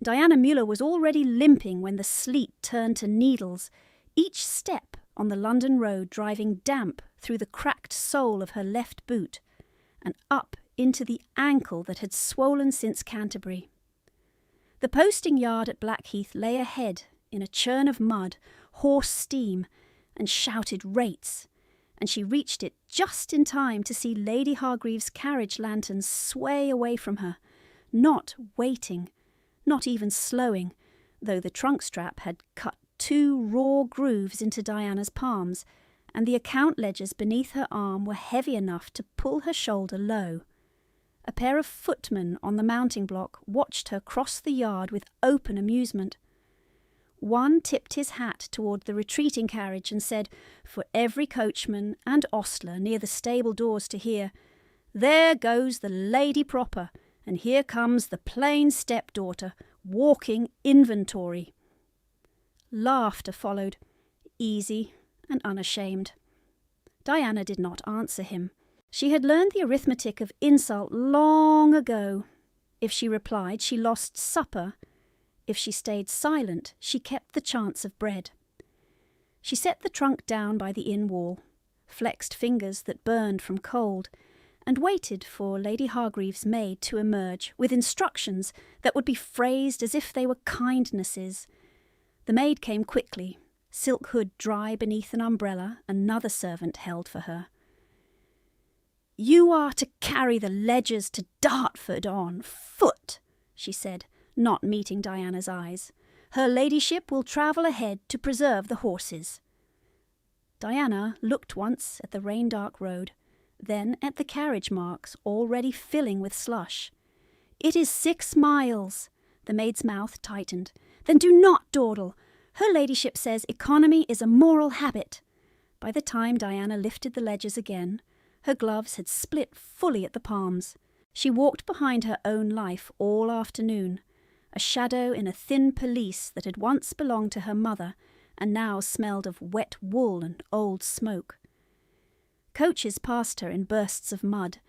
Diana Mueller was already limping when the sleet turned to needles, each step on the London road driving damp through the cracked sole of her left boot and up into the ankle that had swollen since Canterbury. The posting yard at Blackheath lay ahead in a churn of mud, hoarse steam, and shouted rates, and she reached it just in time to see Lady Hargreaves' carriage lanterns sway away from her, not waiting, not even slowing, though the trunk strap had cut 2 raw grooves into Diana's palms, and the account ledgers beneath her arm were heavy enough to pull her shoulder low. A pair of footmen on the mounting block watched her cross the yard with open amusement. One tipped his hat toward the retreating carriage and said, for every coachman and ostler near the stable doors to hear, "There goes the lady proper, and here comes the plain stepdaughter, walking inventory." Laughter followed, easy and unashamed. Diana did not answer him. She had learned the arithmetic of insult long ago. If she replied, she lost supper. If she stayed silent, she kept the chance of bread. She set the trunk down by the inn wall, flexed fingers that burned from cold, and waited for Lady Hargreaves' maid to emerge with instructions that would be phrased as if they were kindnesses. The maid came quickly, silk hood dry beneath an umbrella another servant held for her. "You are to carry the ledgers to Dartford on foot," she said, not meeting Diana's eyes. "Her ladyship will travel ahead to preserve the horses." Diana looked once at the rain-dark road, then at the carriage marks already filling with slush. "It is 6 miles." The maid's mouth tightened. "Then do not dawdle. Her ladyship says economy is a moral habit." By the time Diana lifted the ledgers again, her gloves had split fully at the palms. She walked behind her own life all afternoon, a shadow in a thin pelisse that had once belonged to her mother and now smelled of wet wool and old smoke. Coaches passed her in bursts of mud.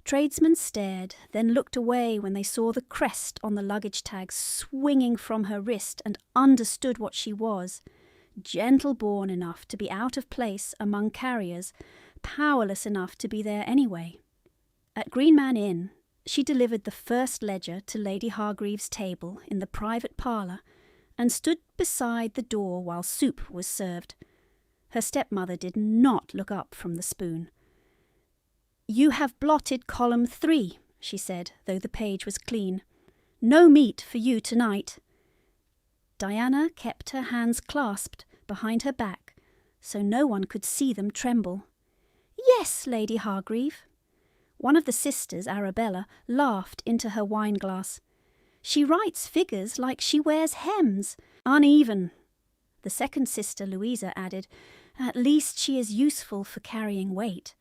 Tradesmen stared, then looked away when they saw the crest on the luggage tag swinging from her wrist and understood what she was, gentle-born enough to be out of place among carriers, powerless enough to be there anyway. At Greenman Inn, she delivered the first ledger to Lady Hargreaves' table in the private parlour and stood beside the door while soup was served. Her stepmother did not look up from the spoon. "You have blotted column 3, she said, though the page was clean. "No meat for you tonight." Diana kept her hands clasped behind her back so no one could see them tremble. "Yes, Lady Hargreave." One of the sisters, Arabella, laughed into her wine-glass. "She writes figures like she wears hems. Uneven." The second sister, Louisa, added, "At least she is useful for carrying weight."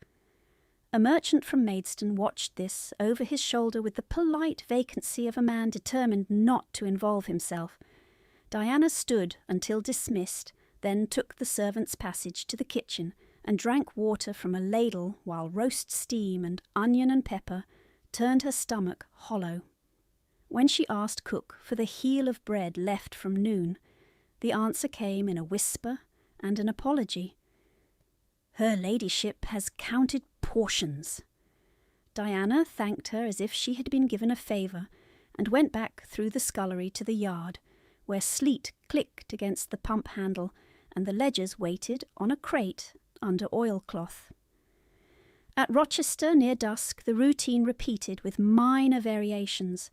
A merchant from Maidstone watched this over his shoulder with the polite vacancy of a man determined not to involve himself. Diana stood until dismissed, then took the servant's passage to the kitchen and drank water from a ladle while roast steam and onion and pepper turned her stomach hollow. When she asked cook for the heel of bread left from noon, the answer came in a whisper and an apology. "Her ladyship has counted portions." Diana thanked her as if she had been given a favour and went back through the scullery to the yard, where sleet clicked against the pump handle and the ledgers waited on a crate under oilcloth. At Rochester near dusk the routine repeated with minor variations.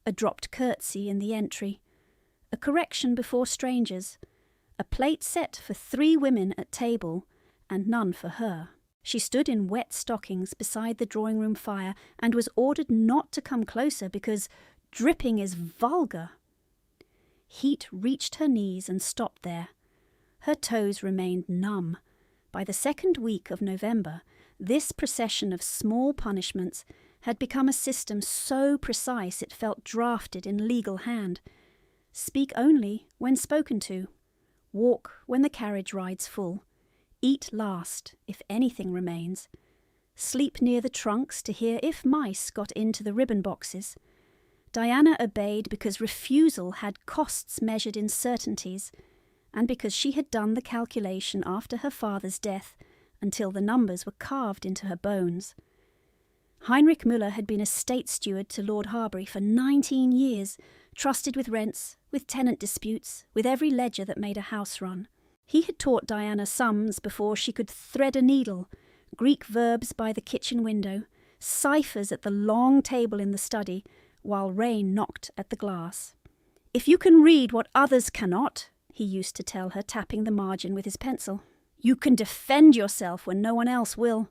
A dropped curtsy in the entry, a correction before strangers, a plate set for 3 women at table and none for her. She stood in wet stockings beside the drawing-room fire and was ordered not to come closer because dripping is vulgar. Heat reached her knees and stopped there. Her toes remained numb. By the second week of November, this procession of small punishments had become a system so precise it felt drafted in legal hand. Speak only when spoken to. Walk when the carriage rides full. Eat last, if anything remains. Sleep near the trunks to hear if mice got into the ribbon boxes. Diana obeyed because refusal had costs measured in certainties, and because she had done the calculation after her father's death until the numbers were carved into her bones. Heinrich Müller had been estate steward to Lord Harbury for 19 years, trusted with rents, with tenant disputes, with every ledger that made a house run. He had taught Diana sums before she could thread a needle, Greek verbs by the kitchen window, ciphers at the long table in the study, while rain knocked at the glass. "If you can read what others cannot," he used to tell her, tapping the margin with his pencil, "you can defend yourself when no one else will."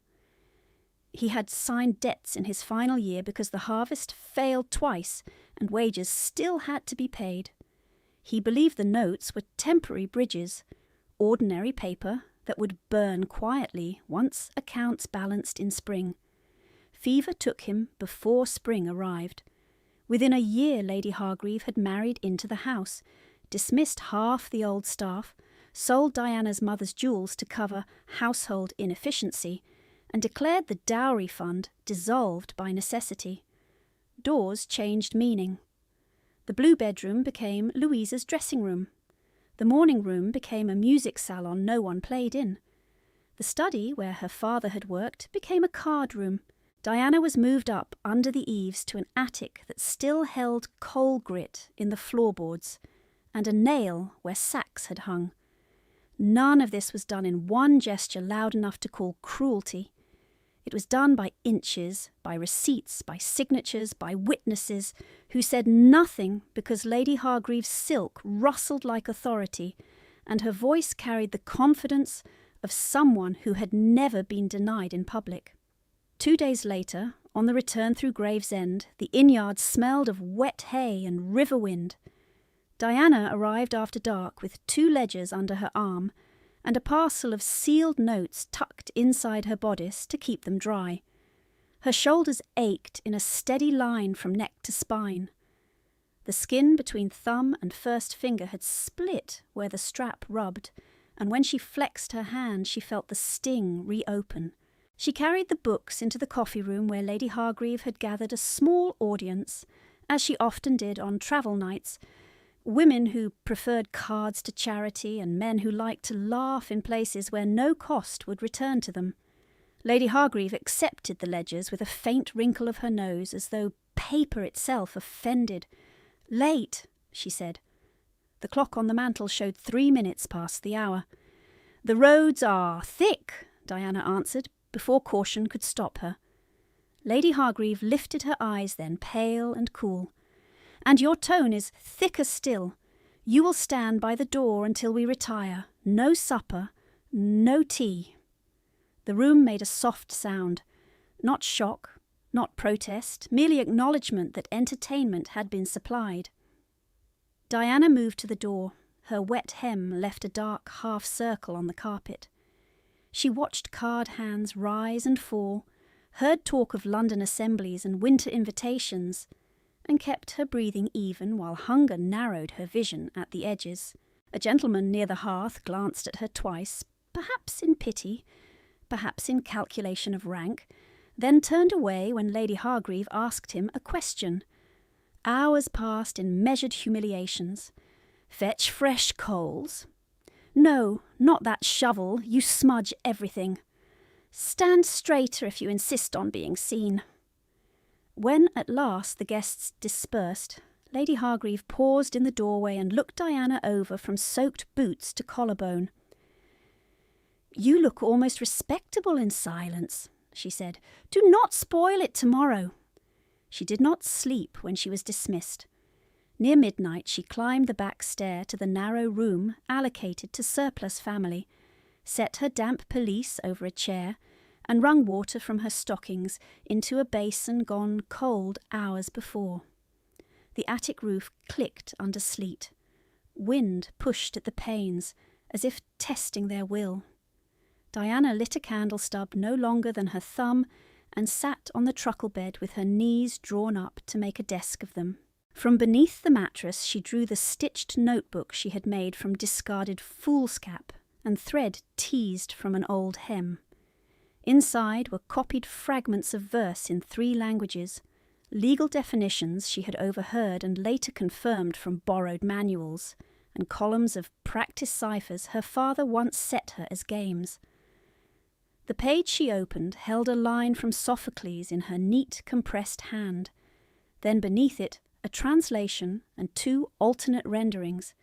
He had signed debts in his final year because the harvest failed twice and wages still had to be paid. He believed the notes were temporary bridges, ordinary paper that would burn quietly once accounts balanced in spring. Fever took him before spring arrived. Within a year Lady Hargreave had married into the house, dismissed half the old staff, sold Diana's mother's jewels to cover household inefficiency, and declared the dowry fund dissolved by necessity. Doors changed meaning. The blue bedroom became Louisa's dressing room. The morning room became a music salon no one played in. The study, where her father had worked, became a card room. Diana was moved up under the eaves to an attic that still held coal grit in the floorboards and a nail where sacks had hung. None of this was done in one gesture loud enough to call cruelty. It was done by inches, by receipts, by signatures, by witnesses who said nothing because Lady Hargreave's silk rustled like authority and her voice carried the confidence of someone who had never been denied in public. 2 days later, on the return through Gravesend, the inn-yard smelled of wet hay and river wind. Diana arrived after dark with 2 ledgers under her arm and a parcel of sealed notes tucked inside her bodice to keep them dry. Her shoulders ached in a steady line from neck to spine. The skin between thumb and first finger had split where the strap rubbed, and when she flexed her hand she felt the sting reopen. She carried the books into the coffee room where Lady Hargreave had gathered a small audience, as she often did on travel nights, women who preferred cards to charity and men who liked to laugh in places where no cost would return to them. Lady Hargreave accepted the ledgers with a faint wrinkle of her nose as though paper itself offended. "Late," she said. The clock on the mantel showed 3 minutes past the hour. "The roads are thick," Diana answered, before caution could stop her. Lady Hargreave lifted her eyes then, pale and cool. "And your tone is thicker still. You will stand by the door until we retire. No supper, no tea." The room made a soft sound. Not shock, not protest, merely acknowledgement that entertainment had been supplied. Diana moved to the door. Her wet hem left a dark half-circle on the carpet. She watched card hands rise and fall, heard talk of London assemblies and winter invitations, and kept her breathing even while hunger narrowed her vision at the edges. A gentleman near the hearth glanced at her twice, perhaps in pity, perhaps in calculation of rank, then turned away when Lady Hargreave asked him a question. Hours passed in measured humiliations. "Fetch fresh coals." "No, not that shovel, you smudge everything." "Stand straighter if you insist on being seen." When at last the guests dispersed, Lady Hargreave paused in the doorway and looked Diana over from soaked boots to collarbone. "You look almost respectable in silence," she said. "Do not spoil it tomorrow." She did not sleep when she was dismissed. Near midnight she climbed the back stair to the narrow room allocated to surplus family, set her damp pelisse over a chair, and wrung water from her stockings into a basin gone cold hours before. The attic roof clicked under sleet. Wind pushed at the panes, as if testing their will. Diana lit a candle stub no longer than her thumb and sat on the truckle bed with her knees drawn up to make a desk of them. From beneath the mattress she drew the stitched notebook she had made from discarded foolscap and thread teased from an old hem. Inside were copied fragments of verse in 3 languages, legal definitions she had overheard and later confirmed from borrowed manuals, and columns of practice ciphers her father once set her as games. The page she opened held a line from Sophocles in her neat, compressed hand. Then beneath it, a translation and 2 alternate renderings.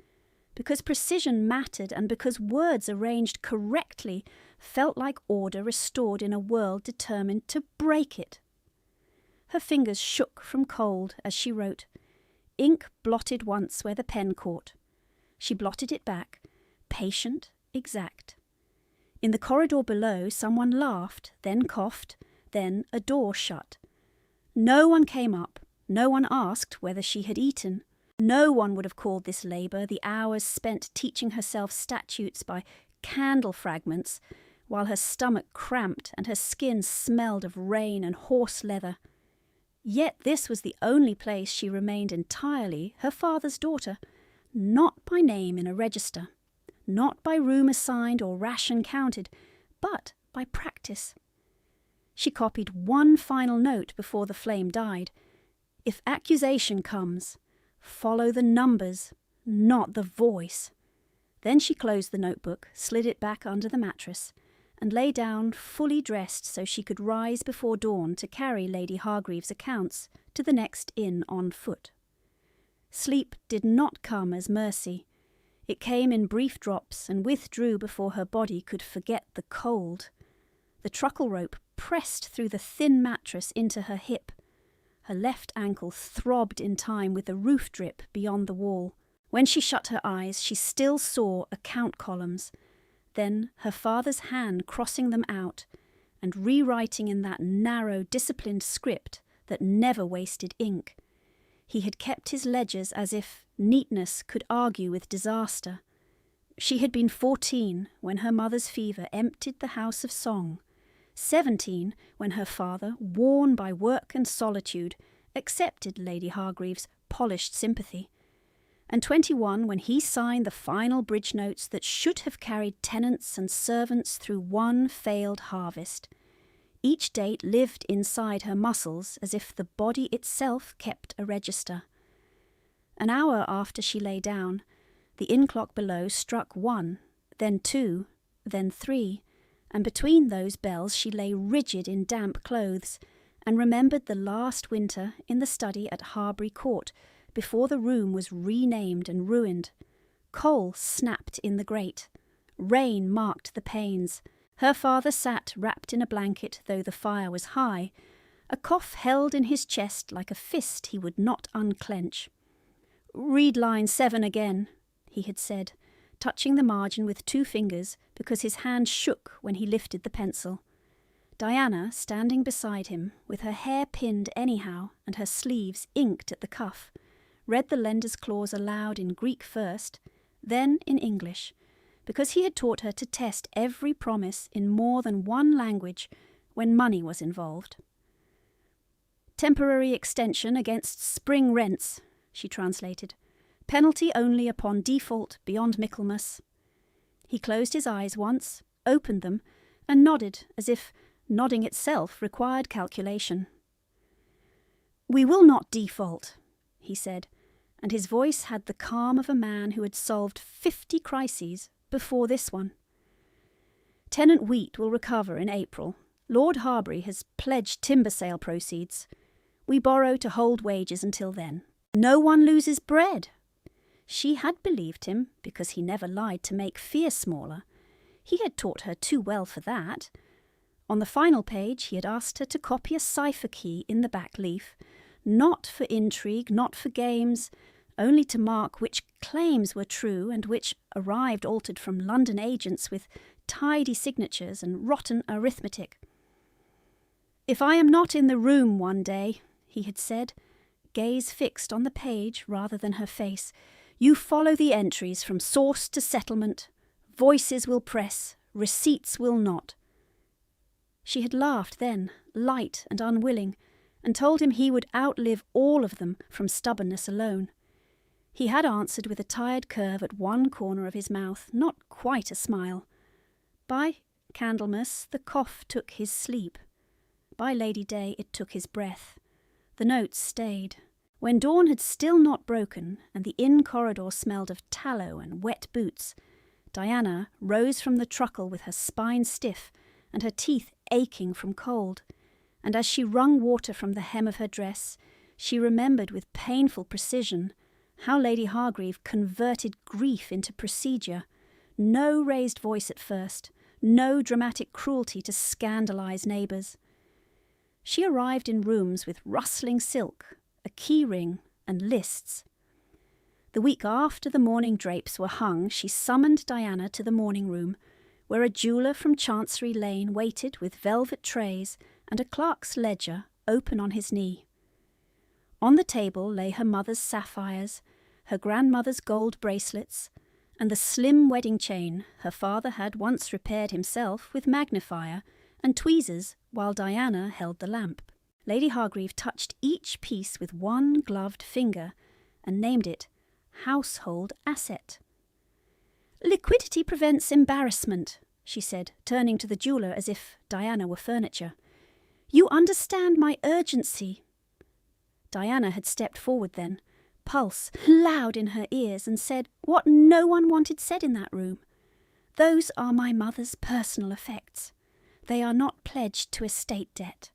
Because precision mattered and because words arranged correctly felt like order restored in a world determined to break it. Her fingers shook from cold as she wrote. Ink blotted once where the pen caught. She blotted it back, patient, exact. In the corridor below, someone laughed, then coughed, then a door shut. No one came up, no one asked whether she had eaten. No one would have called this labour the hours spent teaching herself statutes by candle fragments, while her stomach cramped and her skin smelled of rain and horse leather. Yet this was the only place she remained entirely her father's daughter, not by name in a register, not by room assigned or ration counted, but by practice. She copied one final note before the flame died. If accusation comes, follow the numbers, not the voice. Then she closed the notebook, slid it back under the mattress, and lay down fully dressed so she could rise before dawn to carry Lady Hargreaves' accounts to the next inn on foot. Sleep did not come as mercy. It came in brief drops and withdrew before her body could forget the cold. The truckle rope pressed through the thin mattress into her hip. Her left ankle throbbed in time with the roof drip beyond the wall. When she shut her eyes, she still saw account columns, then her father's hand crossing them out and rewriting in that narrow, disciplined script that never wasted ink. He had kept his ledgers as if neatness could argue with disaster. She had been 14 when her mother's fever emptied the house of song, 17 when her father, worn by work and solitude, accepted Lady Hargreaves' polished sympathy, and 21 when he signed the final bridge notes that should have carried tenants and servants through one failed harvest. Each date lived inside her muscles as if the body itself kept a register. An hour after she lay down, the inn clock below struck 1, then 2, then 3, and between those bells she lay rigid in damp clothes, and remembered the last winter in the study at Harbury Court, before the room was renamed and ruined. Coal snapped in the grate. Rain marked the panes. Her father sat wrapped in a blanket, though the fire was high, a cough held in his chest like a fist he would not unclench. "Read line 7 again," he had said, touching the margin with 2 fingers because his hand shook when he lifted the pencil. Diana, standing beside him, with her hair pinned anyhow and her sleeves inked at the cuff, read the lender's clause aloud in Greek first, then in English, because he had taught her to test every promise in more than one language when money was involved. "Temporary extension against spring rents," she translated. "Penalty only upon default beyond Michaelmas." He closed his eyes once, opened them, and nodded as if nodding itself required calculation. "We will not default," he said, and his voice had the calm of a man who had solved 50 crises before this one. "Tenant wheat will recover in April. Lord Harbury has pledged timber sale proceeds. We borrow to hold wages until then. No one loses bread." She had believed him, because he never lied to make fear smaller. He had taught her too well for that. On the final page he had asked her to copy a cipher key in the back leaf, not for intrigue, not for games, only to mark which claims were true and which arrived altered from London agents with tidy signatures and rotten arithmetic. "If I am not in the room one day," he had said, gaze fixed on the page rather than her face, "you follow the entries from source to settlement. Voices will press, receipts will not." She had laughed then, light and unwilling, and told him he would outlive all of them from stubbornness alone. He had answered with a tired curve at one corner of his mouth, not quite a smile. By Candlemas the cough took his sleep. By Lady Day it took his breath. The notes stayed. When dawn had still not broken and the inn corridor smelled of tallow and wet boots, Diana rose from the truckle with her spine stiff and her teeth aching from cold, and as she wrung water from the hem of her dress, she remembered with painful precision how Lady Hargreave converted grief into procedure. No raised voice at first, no dramatic cruelty to scandalise neighbours. She arrived in rooms with rustling silk, a key ring, and lists. The week after the mourning drapes were hung, she summoned Diana to the morning room, where a jeweller from Chancery Lane waited with velvet trays and a clerk's ledger open on his knee. On the table lay her mother's sapphires, her grandmother's gold bracelets, and the slim wedding chain her father had once repaired himself with magnifier and tweezers while Diana held the lamp. Lady Hargreave touched each piece with one gloved finger and named it Household Asset. "Liquidity prevents embarrassment," she said, turning to the jeweller as if Diana were furniture. "You understand my urgency." Diana had stepped forward then, pulse loud in her ears, and said what no one wanted said in that room. "Those are my mother's personal effects. They are not pledged to estate debt."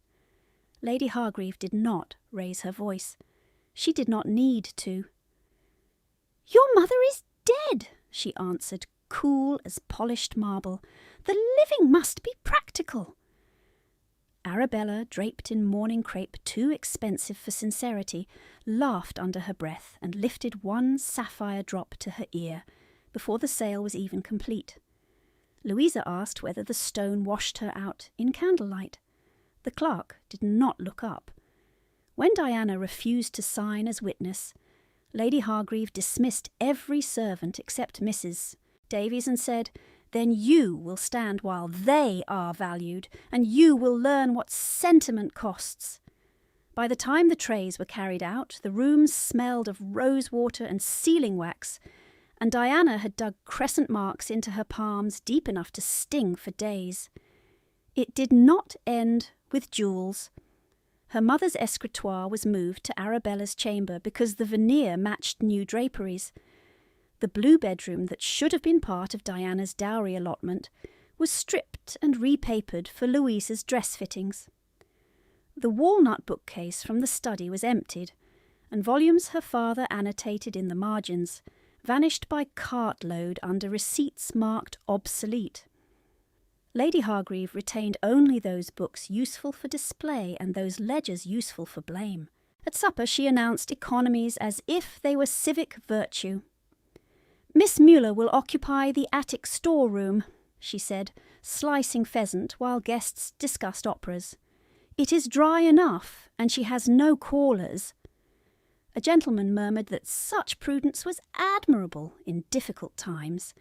Lady Hargreave did not raise her voice. She did not need to. "Your mother is dead," she answered, cool as polished marble. "The living must be practical." Arabella, draped in mourning crape too expensive for sincerity, laughed under her breath and lifted one sapphire drop to her ear before the sale was even complete. Louisa asked whether the stone washed her out in candlelight. The clerk did not look up. When Diana refused to sign as witness, Lady Hargreave dismissed every servant except Mrs. Davies and said, "Then you will stand while they are valued, and you will learn what sentiment costs." By the time the trays were carried out, the rooms smelled of rosewater and sealing wax, and Diana had dug crescent marks into her palms deep enough to sting for days. It did not end with jewels. Her mother's escritoire was moved to Arabella's chamber because the veneer matched new draperies. The blue bedroom that should have been part of Diana's dowry allotment was stripped and repapered for Louisa's dress fittings. The walnut bookcase from the study was emptied, and volumes her father annotated in the margins vanished by cartload under receipts marked obsolete. Lady Hargreave retained only those books useful for display and those ledgers useful for blame. At supper she announced economies as if they were civic virtue. "Miss Muller will occupy the attic storeroom," she said, slicing pheasant while guests discussed operas. "It is dry enough, and she has no callers." A gentleman murmured that such prudence was admirable in difficult times.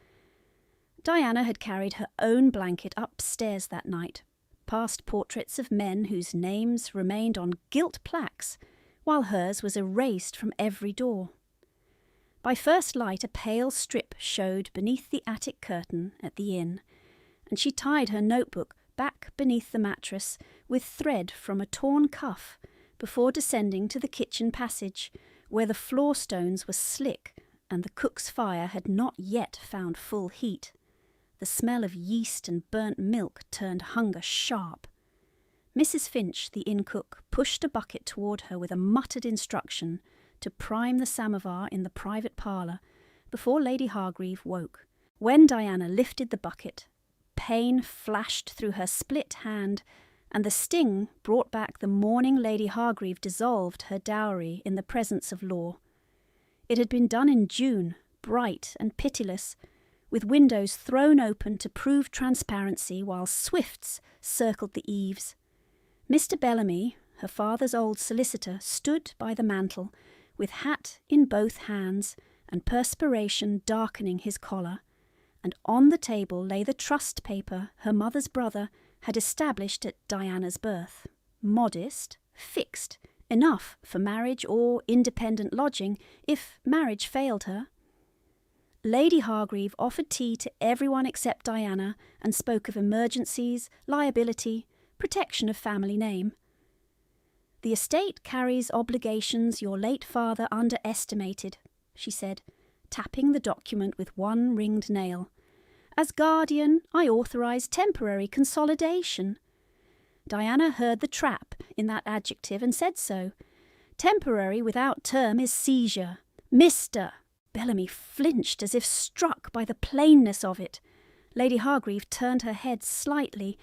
Diana had carried her own blanket upstairs that night, past portraits of men whose names remained on gilt plaques, while hers was erased from every door. By first light a pale strip showed beneath the attic curtain at the inn, and she tied her notebook back beneath the mattress with thread from a torn cuff before descending to the kitchen passage, where the floor stones were slick and the cook's fire had not yet found full heat. The smell of yeast and burnt milk turned hunger sharp. Mrs. Finch, the inn cook, pushed a bucket toward her with a muttered instruction to prime the samovar in the private parlour before Lady Hargreave woke. When Diana lifted the bucket, pain flashed through her split hand, and the sting brought back the morning Lady Hargreave dissolved her dowry in the presence of law. It had been done in June, bright and pitiless, with windows thrown open to prove transparency while swifts circled the eaves. Mr. Bellamy, her father's old solicitor, stood by the mantel, with hat in both hands and perspiration darkening his collar, and on the table lay the trust paper her mother's brother had established at Diana's birth. Modest, fixed, enough for marriage or independent lodging if marriage failed her. Lady Hargreave offered tea to everyone except Diana and spoke of emergencies, liability, protection of family name. "The estate carries obligations your late father underestimated," she said, tapping the document with one ringed nail. "As guardian, I authorise temporary consolidation." Diana heard the trap in that adjective and said so. "Temporary without term is seizure. Mr. Bellamy flinched as if struck by the plainness of it. Lady Hargreave turned her head slightly,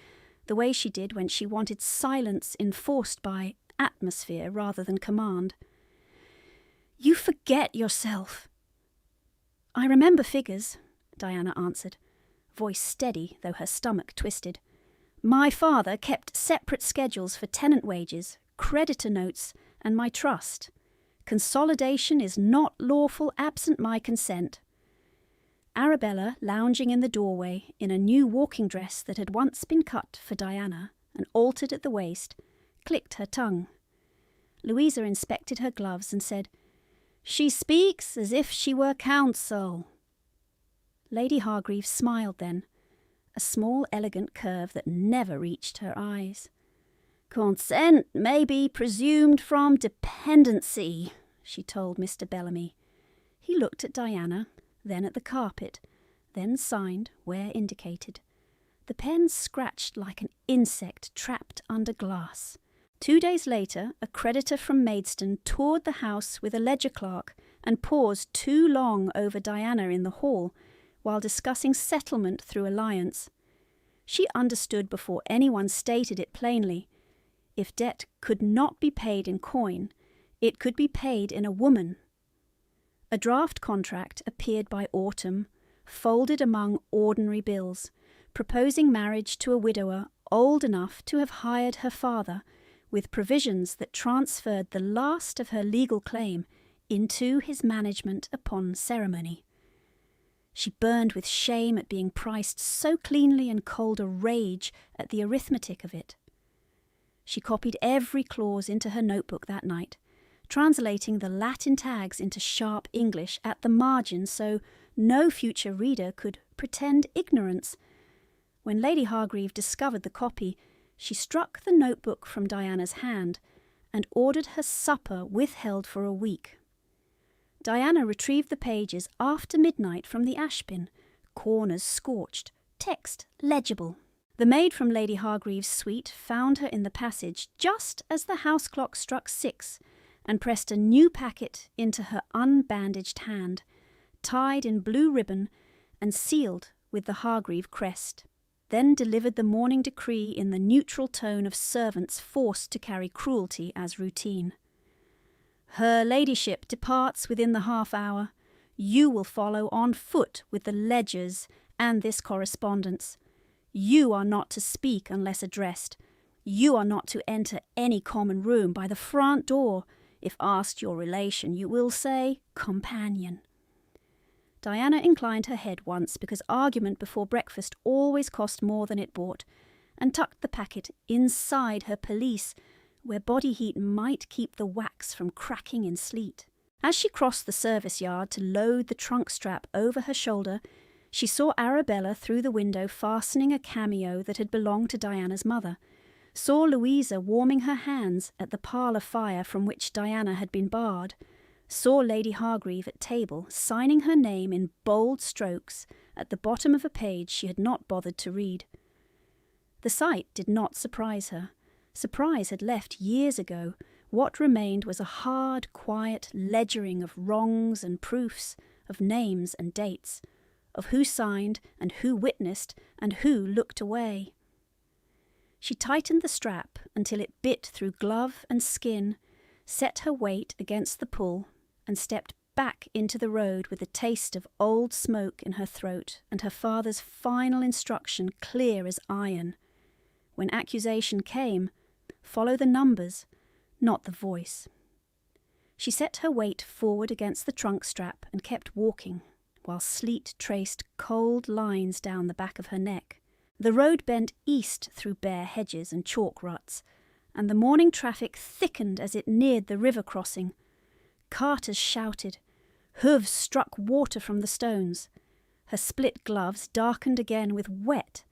the way she did when she wanted silence enforced by atmosphere rather than command. "You forget yourself." "I remember figures," Diana answered, voice steady though her stomach twisted. "My father kept separate schedules for tenant wages, creditor notes, and my trust. Consolidation is not lawful absent my consent." Arabella, lounging in the doorway in a new walking dress that had once been cut for Diana and altered at the waist, clicked her tongue. Louisa inspected her gloves and said, "She speaks as if she were counsel." Lady Hargreave smiled then, a small elegant curve that never reached her eyes. "Consent may be presumed from dependency," she told Mr. Bellamy. He looked at Diana, then at the carpet, then signed where indicated. The pen scratched like an insect trapped under glass. 2 days later, a creditor from Maidstone toured the house with a ledger clerk and paused too long over Diana in the hall while discussing settlement through alliance. She understood before anyone stated it plainly. If debt could not be paid in coin, it could be paid in a woman. A draft contract appeared by autumn, folded among ordinary bills, proposing marriage to a widower old enough to have hired her father, with provisions that transferred the last of her legal claim into his management upon ceremony. She burned with shame at being priced so cleanly and cold a rage at the arithmetic of it. She copied every clause into her notebook that night, translating the Latin tags into sharp English at the margin so no future reader could pretend ignorance. When Lady Hargreave discovered the copy, she struck the notebook from Diana's hand and ordered her supper withheld for a week. Diana retrieved the pages after midnight from the ashbin, corners scorched, text legible. The maid from Lady Hargreave's suite found her in the passage just as the house clock struck 6 and pressed a new packet into her unbandaged hand, tied in blue ribbon and sealed with the Hargreave crest, then delivered the morning decree in the neutral tone of servants forced to carry cruelty as routine. "Her ladyship departs within the half-hour. You will follow on foot with the ledgers and this correspondence. You are not to speak unless addressed. You are not to enter any common room by the front door. If asked your relation, you will say, 'companion.'" Diana inclined her head once because argument before breakfast always cost more than it bought, and tucked the packet inside her pelisse, where body heat might keep the wax from cracking in sleet. As she crossed the service yard to load the trunk strap over her shoulder, she saw Arabella through the window fastening a cameo that had belonged to Diana's mother, saw Louisa warming her hands at the parlour fire from which Diana had been barred, saw Lady Hargreave at table signing her name in bold strokes at the bottom of a page she had not bothered to read. The sight did not surprise her. Surprise had left years ago. What remained was a hard, quiet ledgering of wrongs and proofs, of names and dates, of who signed and who witnessed and who looked away. She tightened the strap until it bit through glove and skin, set her weight against the pull, and stepped back into the road with the taste of old smoke in her throat and her father's final instruction clear as iron. When accusation came, follow the numbers, not the voice. She set her weight forward against the trunk strap and kept walking, while sleet traced cold lines down the back of her neck. The road bent east through bare hedges and chalk ruts, and the morning traffic thickened as it neared the river crossing. Carters shouted. Hooves struck water from the stones. Her split gloves darkened again with wet,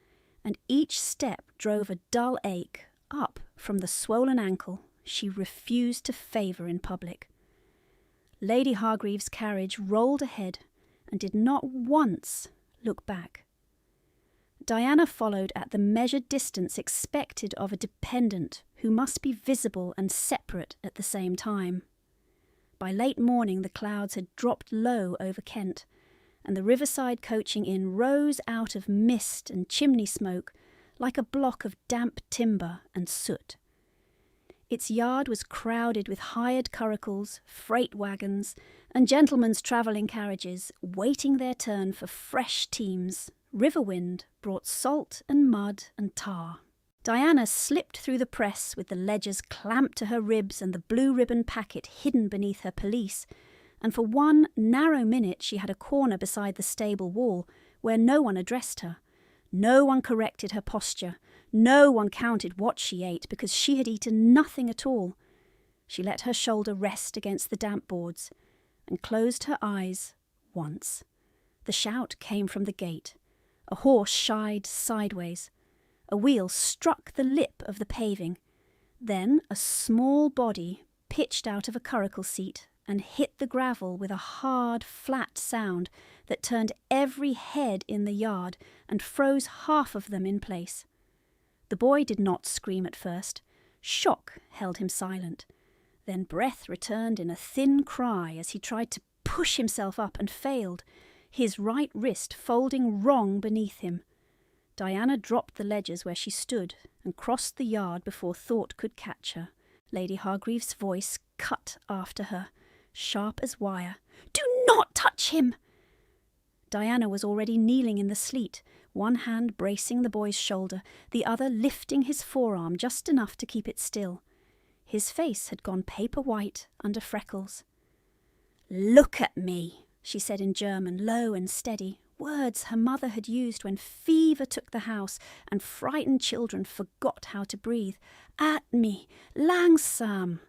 and each step drove a dull ache up from the swollen ankle she refused to favour in public. Lady Hargreaves' carriage rolled ahead and did not once look back. Diana followed at the measured distance expected of a dependent who must be visible and separate at the same time. By late morning the clouds had dropped low over Kent, and the riverside coaching inn rose out of mist and chimney smoke like a block of damp timber and soot. Its yard was crowded with hired curricles, freight wagons, and gentlemen's travelling carriages waiting their turn for fresh teams. River wind brought salt and mud and tar. Diana slipped through the press with the ledgers clamped to her ribs and the blue ribbon packet hidden beneath her pelisse, and for one narrow minute she had a corner beside the stable wall where no one addressed her. No one corrected her posture. No one counted what she ate because she had eaten nothing at all. She let her shoulder rest against the damp boards and closed her eyes once. The shout came from the gate. A horse shied sideways. A wheel struck the lip of the paving. Then a small body pitched out of a curricle seat and hit the gravel with a hard, flat sound that turned every head in the yard and froze half of them in place. The boy did not scream at first. Shock held him silent. Then breath returned in a thin cry as he tried to push himself up and failed, his right wrist folding wrong beneath him. Diana dropped the ledgers where she stood and crossed the yard before thought could catch her. Lady Hargreaves' voice cut after her, sharp as wire. "Do not touch him!" Diana was already kneeling in the sleet, one hand bracing the boy's shoulder, the other lifting his forearm just enough to keep it still. His face had gone paper white under freckles. "Look at me," she said in German, low and steady, words her mother had used when fever took the house and frightened children forgot how to breathe. "At me, langsam,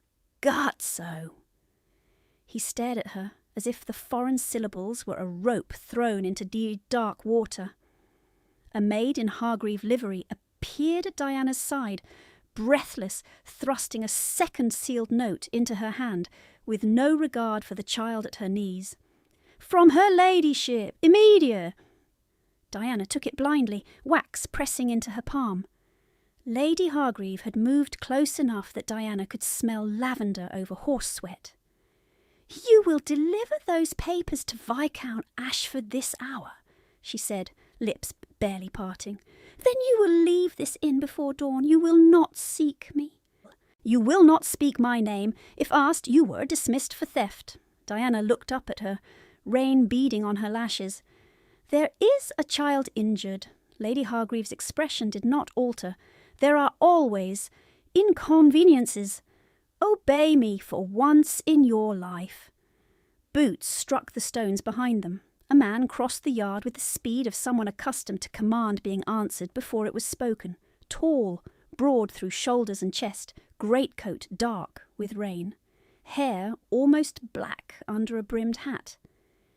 Gott so." He stared at her as if the foreign syllables were a rope thrown into dark water. A maid in Hargreave livery appeared at Diana's side, breathless, thrusting a second sealed note into her hand, with no regard for the child at her knees. "From her ladyship, immediate!" Diana took it blindly, wax pressing into her palm. Lady Hargreave had moved close enough that Diana could smell lavender over horse sweat. "You will deliver those papers to Viscount Ashford this hour," she said, lips barely parting. "Then you will leave this inn before dawn. You will not seek me." "You will not speak my name. If asked, you were dismissed for theft." Diana looked up at her, rain beading on her lashes. "There is a child injured." Lady Hargreaves' expression did not alter. "There are always inconveniences. Obey me for once in your life." Boots struck the stones behind them. A man crossed the yard with the speed of someone accustomed to command being answered before it was spoken. Tall, broad through shoulders and chest, greatcoat dark with rain. Hair almost black under a brimmed hat.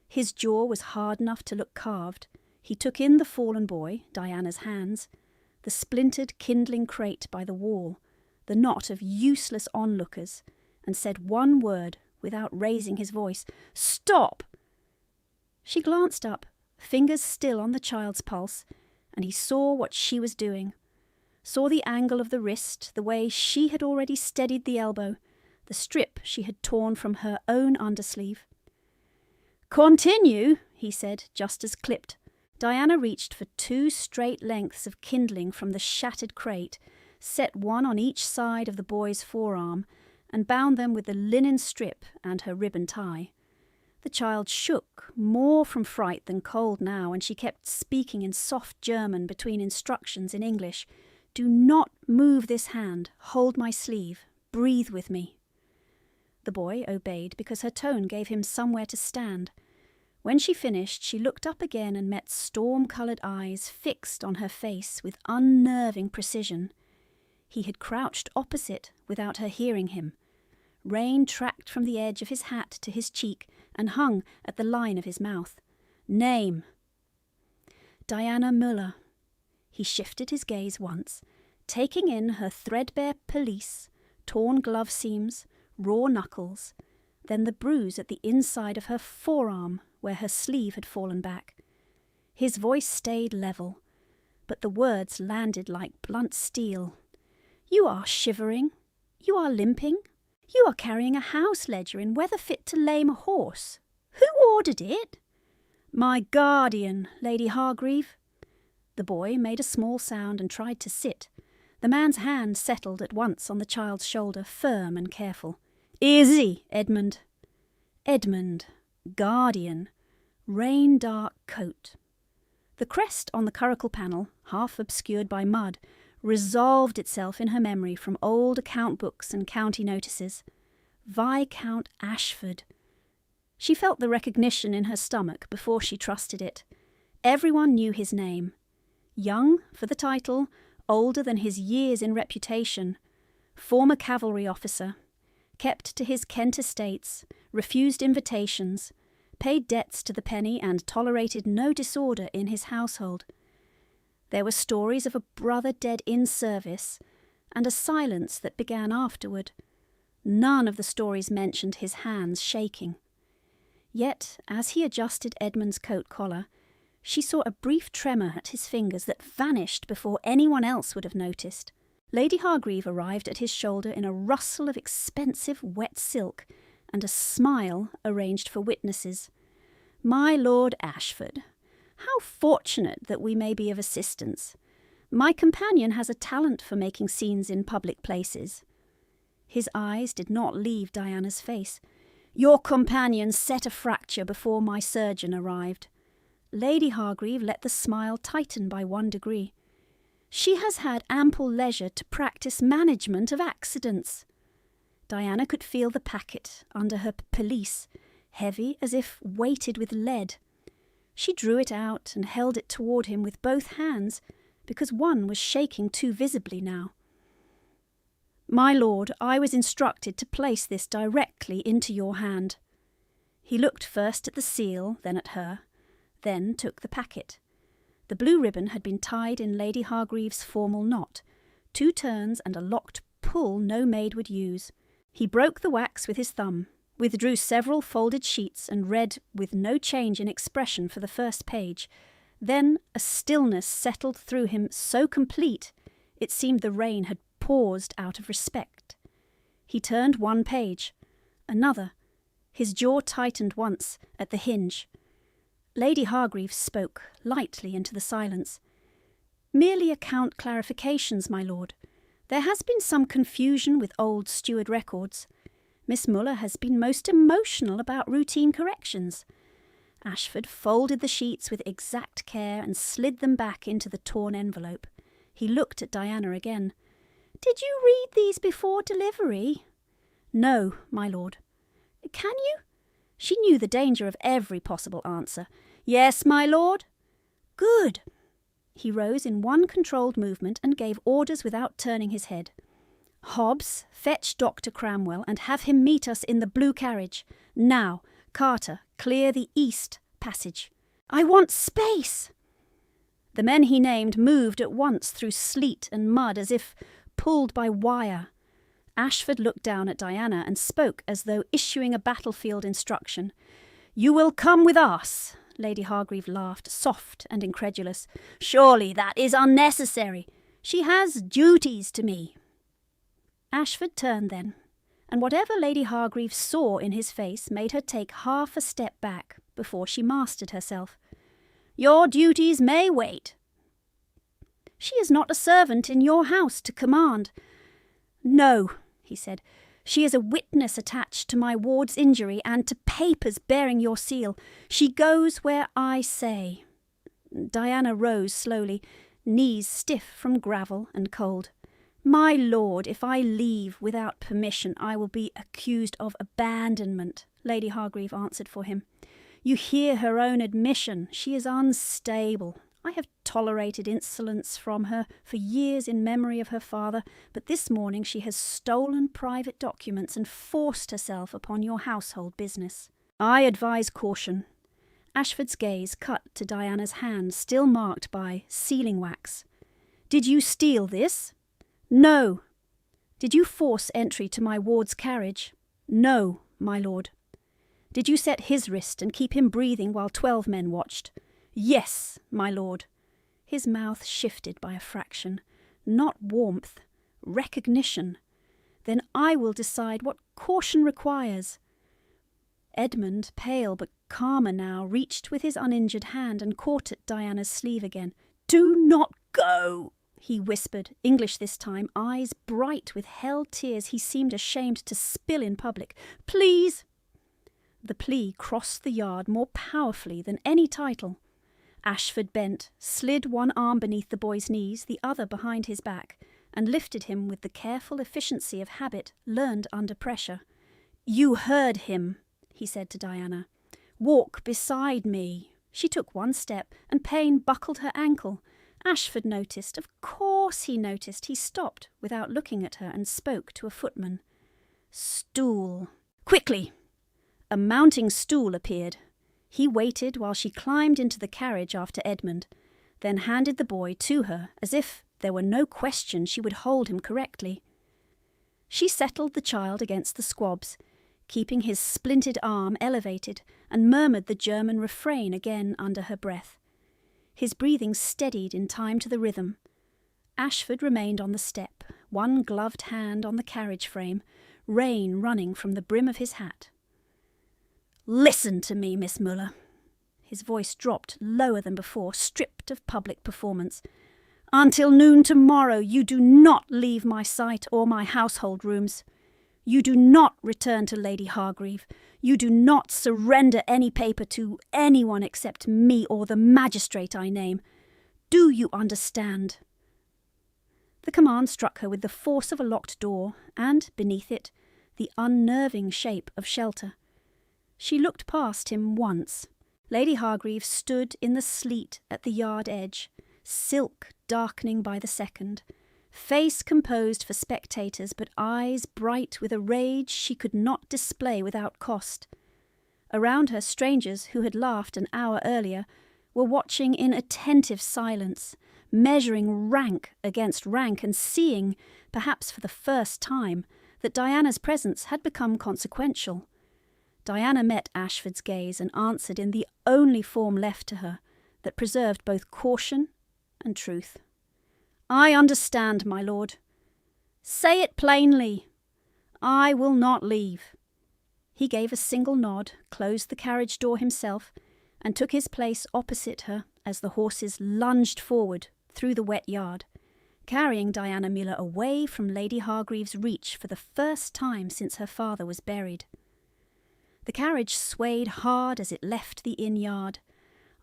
His jaw was hard enough to look carved. He took in the fallen boy, Diana's hands, the splintered kindling crate by the wall, the knot of useless onlookers, and said one word without raising his voice: "Stop!" She glanced up, fingers still on the child's pulse, and he saw what she was doing, saw the angle of the wrist, the way she had already steadied the elbow, the strip she had torn from her own undersleeve. "Continue," he said, just as clipped. Diana reached for 2 straight lengths of kindling from the shattered crate, set one on each side of the boy's forearm, and bound them with the linen strip and her ribbon tie. The child shook, more from fright than cold now, and she kept speaking in soft German between instructions in English. "Do not move this hand. Hold my sleeve. Breathe with me." The boy obeyed because her tone gave him somewhere to stand. When she finished, she looked up again and met storm-coloured eyes fixed on her face with unnerving precision. He had crouched opposite without her hearing him. Rain tracked from the edge of his hat to his cheek and hung at the line of his mouth. "Name?" "Diana Müller." He shifted his gaze once, taking in her threadbare pelisse, torn glove seams, raw knuckles, then the bruise at the inside of her forearm where her sleeve had fallen back. His voice stayed level, but the words landed like blunt steel. "You are shivering. You are limping. You are carrying a house ledger in weather fit to lame a horse. Who ordered it?" "My guardian, Lady Hargreave." The boy made a small sound and tried to sit. The man's hand settled at once on the child's shoulder, firm and careful. "Easy, Edmund." Edmund, guardian, rain-dark coat. The crest on the curricle panel, half obscured by mud, resolved itself in her memory from old account books and county notices. Viscount Ashford. She felt the recognition in her stomach before she trusted it. Everyone knew his name. Young for the title, older than his years in reputation. Former cavalry officer. Kept to his Kent estates, refused invitations, paid debts to the penny and tolerated no disorder in his household. There were stories of a brother dead in service, and a silence that began afterward. None of the stories mentioned his hands shaking. Yet, as he adjusted Edmund's coat collar, she saw a brief tremor at his fingers that vanished before anyone else would have noticed. Lady Hargreave arrived at his shoulder in a rustle of expensive wet silk, and a smile arranged for witnesses. "My Lord Ashford, how fortunate that we may be of assistance. My companion has a talent for making scenes in public places." His eyes did not leave Diana's face. "Your companion set a fracture before my surgeon arrived." Lady Hargreave let the smile tighten by 1 degree. "She has had ample leisure to practice management of accidents." Diana could feel the packet under her pelisse, heavy as if weighted with lead. She drew it out and held it toward him with both hands, because one was shaking too visibly now. "My lord, I was instructed to place this directly into your hand." He looked first at the seal, then at her, then took the packet. The blue ribbon had been tied in Lady Hargreave's formal knot, 2 turns and a locked pull no maid would use. He broke the wax with his thumb, withdrew several folded sheets and read with no change in expression for the first page. Then a stillness settled through him so complete it seemed the rain had paused out of respect. He turned 1 page, another. His jaw tightened once at the hinge. Lady Hargreave spoke lightly into the silence. "Merely account clarifications, my lord. There has been some confusion with old steward records. Miss Muller has been most emotional about routine corrections." Ashford folded the sheets with exact care and slid them back into the torn envelope. He looked at Diana again. "Did you read these before delivery?" "No, my lord." "Can you?" She knew the danger of every possible answer. "Yes, my lord." "Good." He rose in one controlled movement and gave orders without turning his head. "Hobbs, fetch Dr. Cramwell and have him meet us in the blue carriage. Now, Carter, clear the east passage." "I want space." The men he named moved at once through sleet and mud as if pulled by wire. Ashford looked down at Diana and spoke as though issuing a battlefield instruction. "You will come with us." Lady Hargreave laughed, soft and incredulous. "Surely that is unnecessary. She has duties to me." Ashford turned then, and whatever Lady Hargreave saw in his face made her take half a step back before she mastered herself. "Your duties may wait." "She is not a servant in your house to command." "No," he said. "She is a witness attached to my ward's injury and to papers bearing your seal. She goes where I say." Diana rose slowly, knees stiff from gravel and cold. "My lord, if I leave without permission, I will be accused of abandonment," Lady Hargreave answered for him. "You hear her own admission. She is unstable. I have tolerated insolence from her for years in memory of her father, but this morning she has stolen private documents and forced herself upon your household business. I advise caution." Ashford's gaze cut to Diana's hand, still marked by sealing wax. "Did you steal this?" "No." Did you force entry to my ward's carriage? No, my lord. Did you set his wrist and keep him breathing while 12 men watched? Yes, my lord. His mouth shifted by a fraction. Not warmth, recognition. Then I will decide what caution requires. Edmund, pale but calmer now, reached with his uninjured hand and caught at Diana's sleeve again. Do not go, he whispered, English this time, eyes bright with held tears he seemed ashamed to spill in public. Please! The plea crossed the yard more powerfully than any title. Ashford bent, slid one arm beneath the boy's knees, the other behind his back, and lifted him with the careful efficiency of habit learned under pressure. You heard him, he said to Diana. Walk beside me. She took one step, and pain buckled her ankle. Ashford noticed. Of course he noticed. He stopped without looking at her and spoke to a footman. Stool. Quickly! A mounting stool appeared. He waited while she climbed into the carriage after Edmund, then handed the boy to her as if there were no question she would hold him correctly. She settled the child against the squabs, keeping his splintered arm elevated, and murmured the German refrain again under her breath. His breathing steadied in time to the rhythm. Ashford remained on the step, one gloved hand on the carriage frame, rain running from the brim of his hat. Listen to me, Miss Muller. His voice dropped lower than before, stripped of public performance. Until noon tomorrow you do not leave my sight or my household rooms. You do not return to Lady Hargreave. You do not surrender any paper to anyone except me or the magistrate I name. Do you understand? The command struck her with the force of a locked door, and, beneath it, the unnerving shape of shelter. She looked past him once. Lady Hargreave stood in the sleet at the yard edge, silk darkening by the second, face composed for spectators, but eyes bright with a rage she could not display without cost. Around her, strangers who had laughed an hour earlier were watching in attentive silence, measuring rank against rank and seeing, perhaps for the first time, that Diana's presence had become consequential. Diana met Ashford's gaze and answered in the only form left to her that preserved both caution and truth. I understand, my lord. Say it plainly. I will not leave. He gave a single nod, closed the carriage door himself, and took his place opposite her as the horses lunged forward through the wet yard, carrying Diana Muller away from Lady Hargreave's reach for the first time since her father was buried. The carriage swayed hard as it left the inn yard,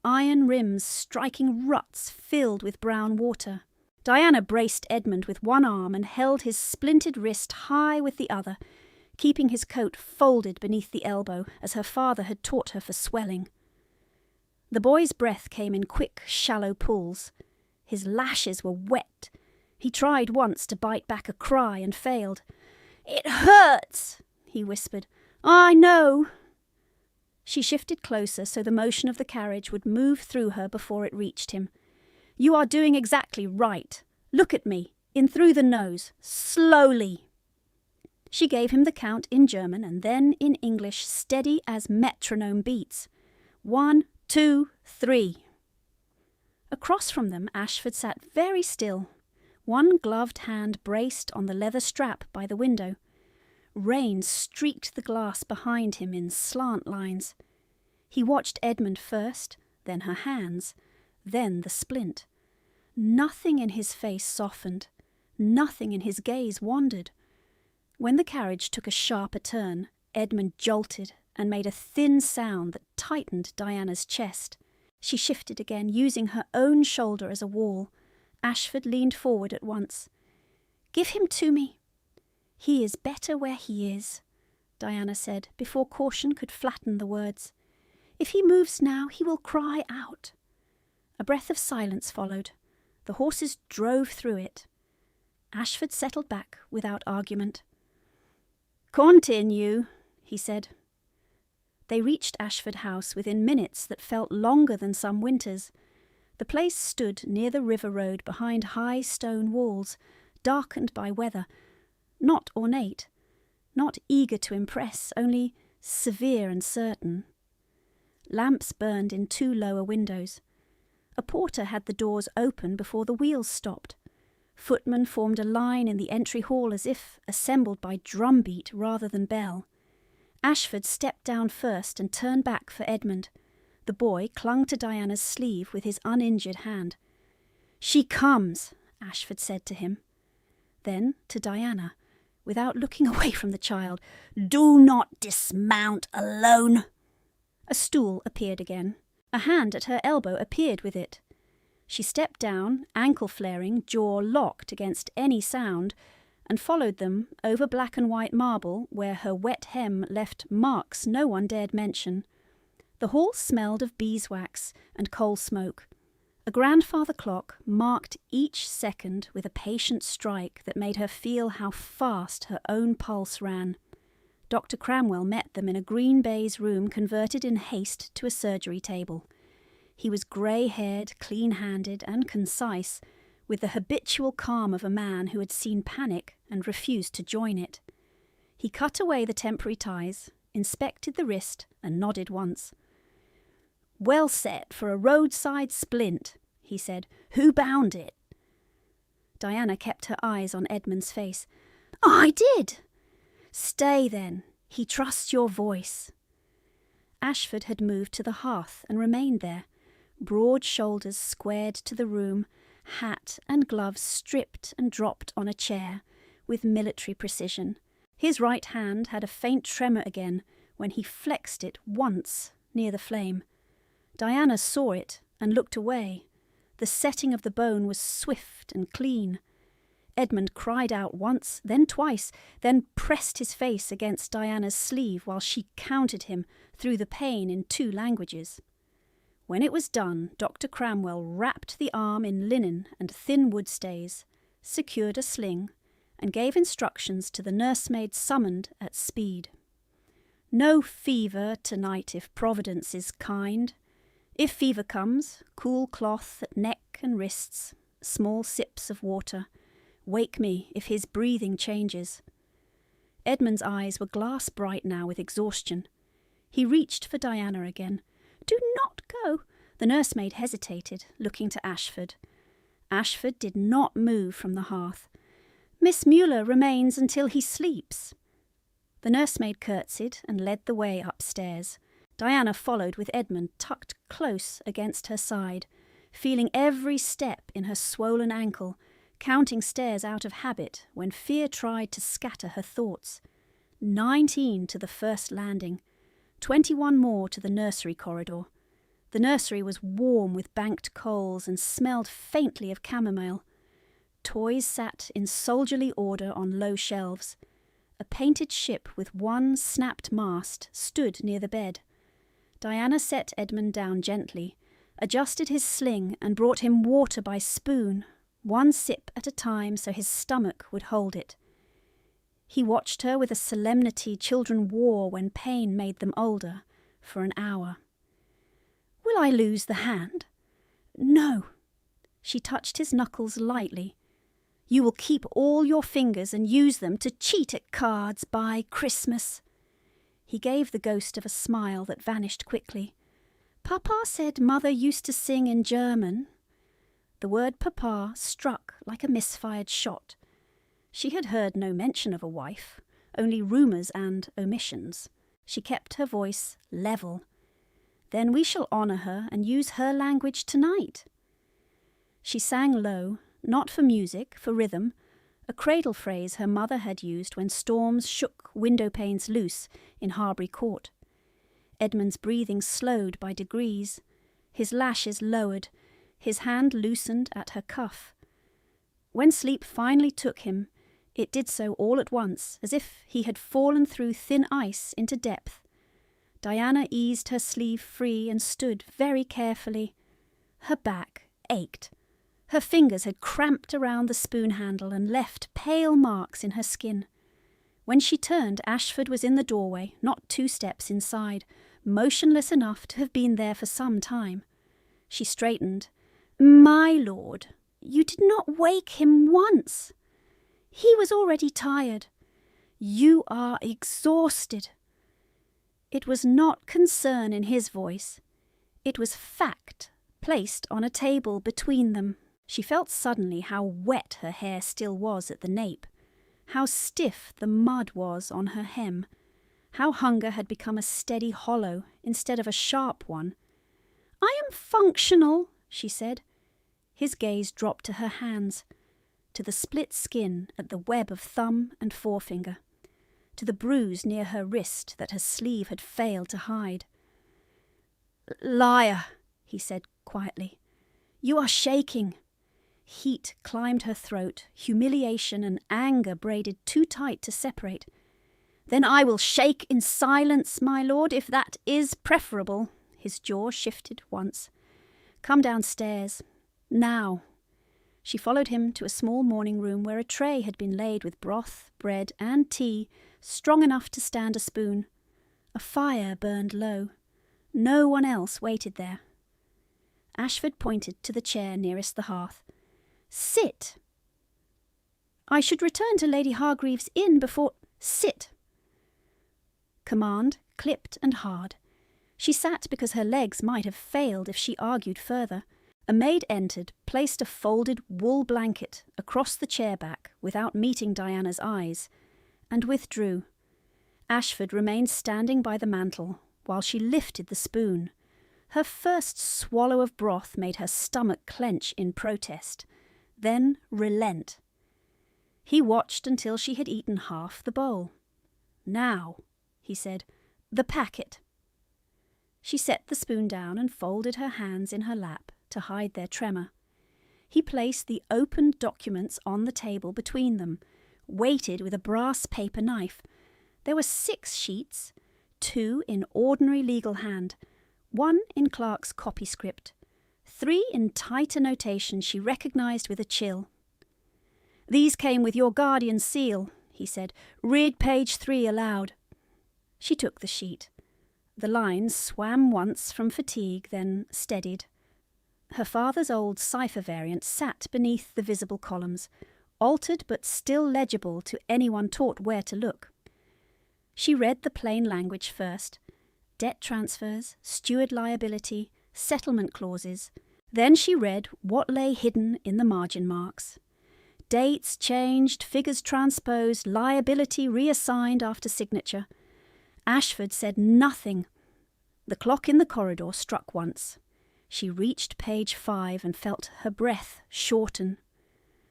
iron rims striking ruts filled with brown water. Diana braced Edmund with one arm and held his splintered wrist high with the other, keeping his coat folded beneath the elbow as her father had taught her for swelling. The boy's breath came in quick, shallow pulls. His lashes were wet. He tried once to bite back a cry and failed. It hurts, he whispered. I know. She shifted closer so the motion of the carriage would move through her before it reached him. You are doing exactly right. Look at me, in through the nose, slowly. She gave him the count in German and then in English, steady as metronome beats. 1, 2, 3. Across from them, Ashford sat very still, one gloved hand braced on the leather strap by the window. Rain streaked the glass behind him in slant lines. He watched Edmund first, then her hands, then the splint. Nothing in his face softened, nothing in his gaze wandered. When the carriage took a sharper turn, Edmund jolted and made a thin sound that tightened Diana's chest. She shifted again, using her own shoulder as a wall. Ashford leaned forward at once. Give him to me. He is better where he is, Diana said, before caution could flatten the words. If he moves now, he will cry out. A breath of silence followed. The horses drove through it. Ashford settled back without argument. Continue, he said. They reached Ashford House within minutes that felt longer than some winters. The place stood near the river road behind high stone walls, darkened by weather, not ornate, not eager to impress, only severe and certain. Lamps burned in 2 lower windows. A porter had the doors open before the wheels stopped. Footmen formed a line in the entry hall as if assembled by drumbeat rather than bell. Ashford stepped down first and turned back for Edmund. The boy clung to Diana's sleeve with his uninjured hand. "She comes," Ashford said to him. Then to Diana, without looking away from the child, "Do not dismount alone." A stool appeared again. A hand at her elbow appeared with it. She stepped down, ankle flaring, jaw locked against any sound, and followed them over black and white marble where her wet hem left marks no one dared mention. The hall smelled of beeswax and coal smoke. A grandfather clock marked each second with a patient strike that made her feel how fast her own pulse ran. Dr. Cramwell met them in a green baize room converted in haste to a surgery table. He was grey-haired, clean-handed and concise, with the habitual calm of a man who had seen panic and refused to join it. He cut away the temporary ties, inspected the wrist and nodded once. "Well set for a roadside splint," he said. "Who bound it?" Diana kept her eyes on Edmund's face. "I did." "Stay then. He trusts your voice." Ashford had moved to the hearth and remained there, broad shoulders squared to the room, hat and gloves stripped and dropped on a chair, with military precision. His right hand had a faint tremor again when he flexed it once near the flame. Diana saw it and looked away. The setting of the bone was swift and clean. Edmund cried out once, then twice, then pressed his face against Diana's sleeve while she countered him through the pain in 2 languages. When it was done, Dr. Cramwell wrapped the arm in linen and thin wood stays, secured a sling, and gave instructions to the nursemaid summoned at speed. "No fever tonight if Providence is kind. If fever comes, cool cloth at neck and wrists, small sips of water. Wake me if his breathing changes." Edmund's eyes were glass bright now with exhaustion. He reached for Diana again. "Do not go." The nursemaid hesitated, looking to Ashford. Ashford did not move from the hearth. "Miss Muller remains until he sleeps." The nursemaid curtsied and led the way upstairs. Diana followed with Edmund tucked close against her side, feeling every step in her swollen ankle, counting stairs out of habit when fear tried to scatter her thoughts. 19 to the first landing, 21 more to the nursery corridor. The nursery was warm with banked coals and smelled faintly of chamomile. Toys sat in soldierly order on low shelves. A painted ship with 1 snapped mast stood near the bed. Diana set Edmund down gently, adjusted his sling and brought him water by spoon, 1 sip at a time so his stomach would hold it. He watched her with a solemnity children wore when pain made them older, for an hour. "Will I lose the hand?" "No." She touched his knuckles lightly. "You will keep all your fingers and use them to cheat at cards by Christmas." He gave the ghost of a smile that vanished quickly. "Papa said Mother used to sing in German." The word papa struck like a misfired shot. She had heard no mention of a wife, only rumours and omissions. She kept her voice level. "Then we shall honour her and use her language tonight." She sang low, not for music, for rhythm, a cradle phrase her mother had used when storms shook window panes loose in Harbury Court. Edmund's breathing slowed by degrees, his lashes lowered, his hand loosened at her cuff. When sleep finally took him, it did so all at once, as if he had fallen through thin ice into depth. Diana eased her sleeve free and stood very carefully. Her back ached. Her fingers had cramped around the spoon handle and left pale marks in her skin. When she turned, Ashford was in the doorway, not 2 steps inside, motionless enough to have been there for some time. She straightened. "My lord, you did not wake him once." He was already tired. "You are exhausted." It was not concern in his voice. It was fact placed on a table between them. She felt suddenly how wet her hair still was at the nape, how stiff the mud was on her hem, how hunger had become a steady hollow instead of a sharp one. "I am functional," she said. His gaze dropped to her hands, to the split skin at the web of thumb and forefinger, to the bruise near her wrist that her sleeve had failed to hide. "Liar," he said quietly. "You are shaking." Heat climbed her throat, humiliation and anger braided too tight to separate. "Then I will shake in silence, my lord, if that is preferable." His jaw shifted once. "Come downstairs. Now." She followed him to a small morning room where a tray had been laid with broth, bread and tea, strong enough to stand a spoon. A fire burned low. No one else waited there. Ashford pointed to the chair nearest the hearth. "Sit." "I should return to Lady Hargreaves' inn before—" "Sit." Command, clipped and hard. She sat because her legs might have failed if she argued further. A maid entered, placed a folded wool blanket across the chair back without meeting Diana's eyes, and withdrew. Ashford remained standing by the mantel while she lifted the spoon. Her first swallow of broth made her stomach clench in protest, then relent. He watched until she had eaten half the bowl. "Now," he said, "the packet." She set the spoon down and folded her hands in her lap to hide their tremor. He placed the opened documents on the table between them, weighted with a brass paper knife. There were 6 sheets, 2 in ordinary legal hand, 1 in Clark's copy script, 3 in tighter notation she recognized with a chill. "These came with your guardian's seal," he said. "Read page 3 aloud." She took the sheet. The lines swam once from fatigue, then steadied. Her father's old cipher variant sat beneath the visible columns, altered but still legible to anyone taught where to look. She read the plain language first: debt transfers, steward liability, settlement clauses. Then she read what lay hidden in the margin marks. Dates changed, figures transposed, liability reassigned after signature. Ashford said nothing. The clock in the corridor struck once. She reached page 5 and felt her breath shorten.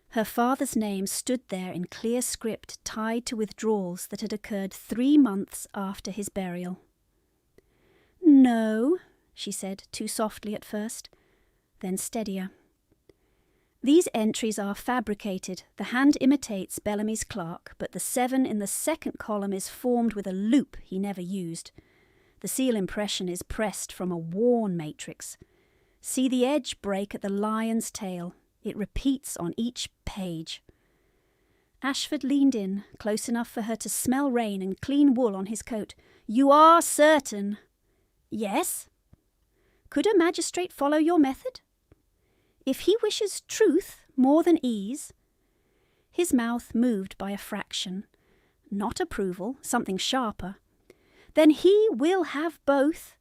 Her father's name stood there in clear script tied to withdrawals that had occurred 3 months after his burial. "No," she said, too softly at first, then steadier. "These entries are fabricated. The hand imitates Bellamy's clerk, but the 7 in the second column is formed with a loop he never used. The seal impression is pressed from a worn matrix. See the edge break at the lion's tail. It repeats on each page." Ashford leaned in, close enough for her to smell rain and clean wool on his coat. "You are certain?" "Yes." "Could a magistrate follow your method?" "If he wishes truth more than ease." His mouth moved by a fraction. Not approval, something sharper. "Then he will have both."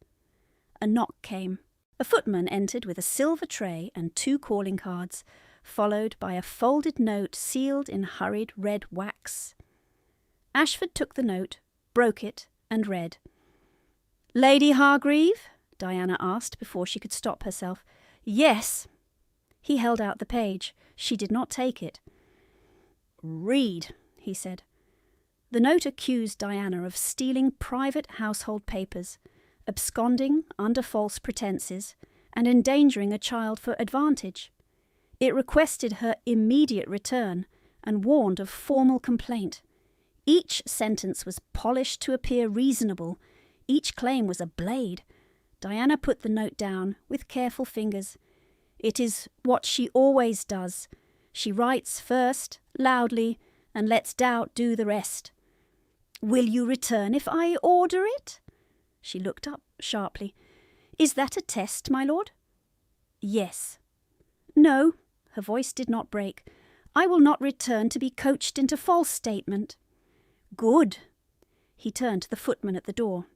A knock came. A footman entered with a silver tray and 2 calling cards, followed by a folded note sealed in hurried red wax. Ashford took the note, broke it, and read. "Lady Hargreave?" Diana asked before she could stop herself. "Yes." He held out the page. She did not take it. "Read," he said. The note accused Diana of stealing private household papers, absconding under false pretences, and endangering a child for advantage. It requested her immediate return and warned of formal complaint. Each sentence was polished to appear reasonable. Each claim was a blade. Diana put the note down with careful fingers. It is what she always does. She writes first, loudly, and lets doubt do the rest. "Will you return if I order it?" She looked up sharply. "Is that a test, my lord?" "Yes." "No." Her voice did not break. I will not return to be coached into false statement." "Good." He turned to the footman at the door.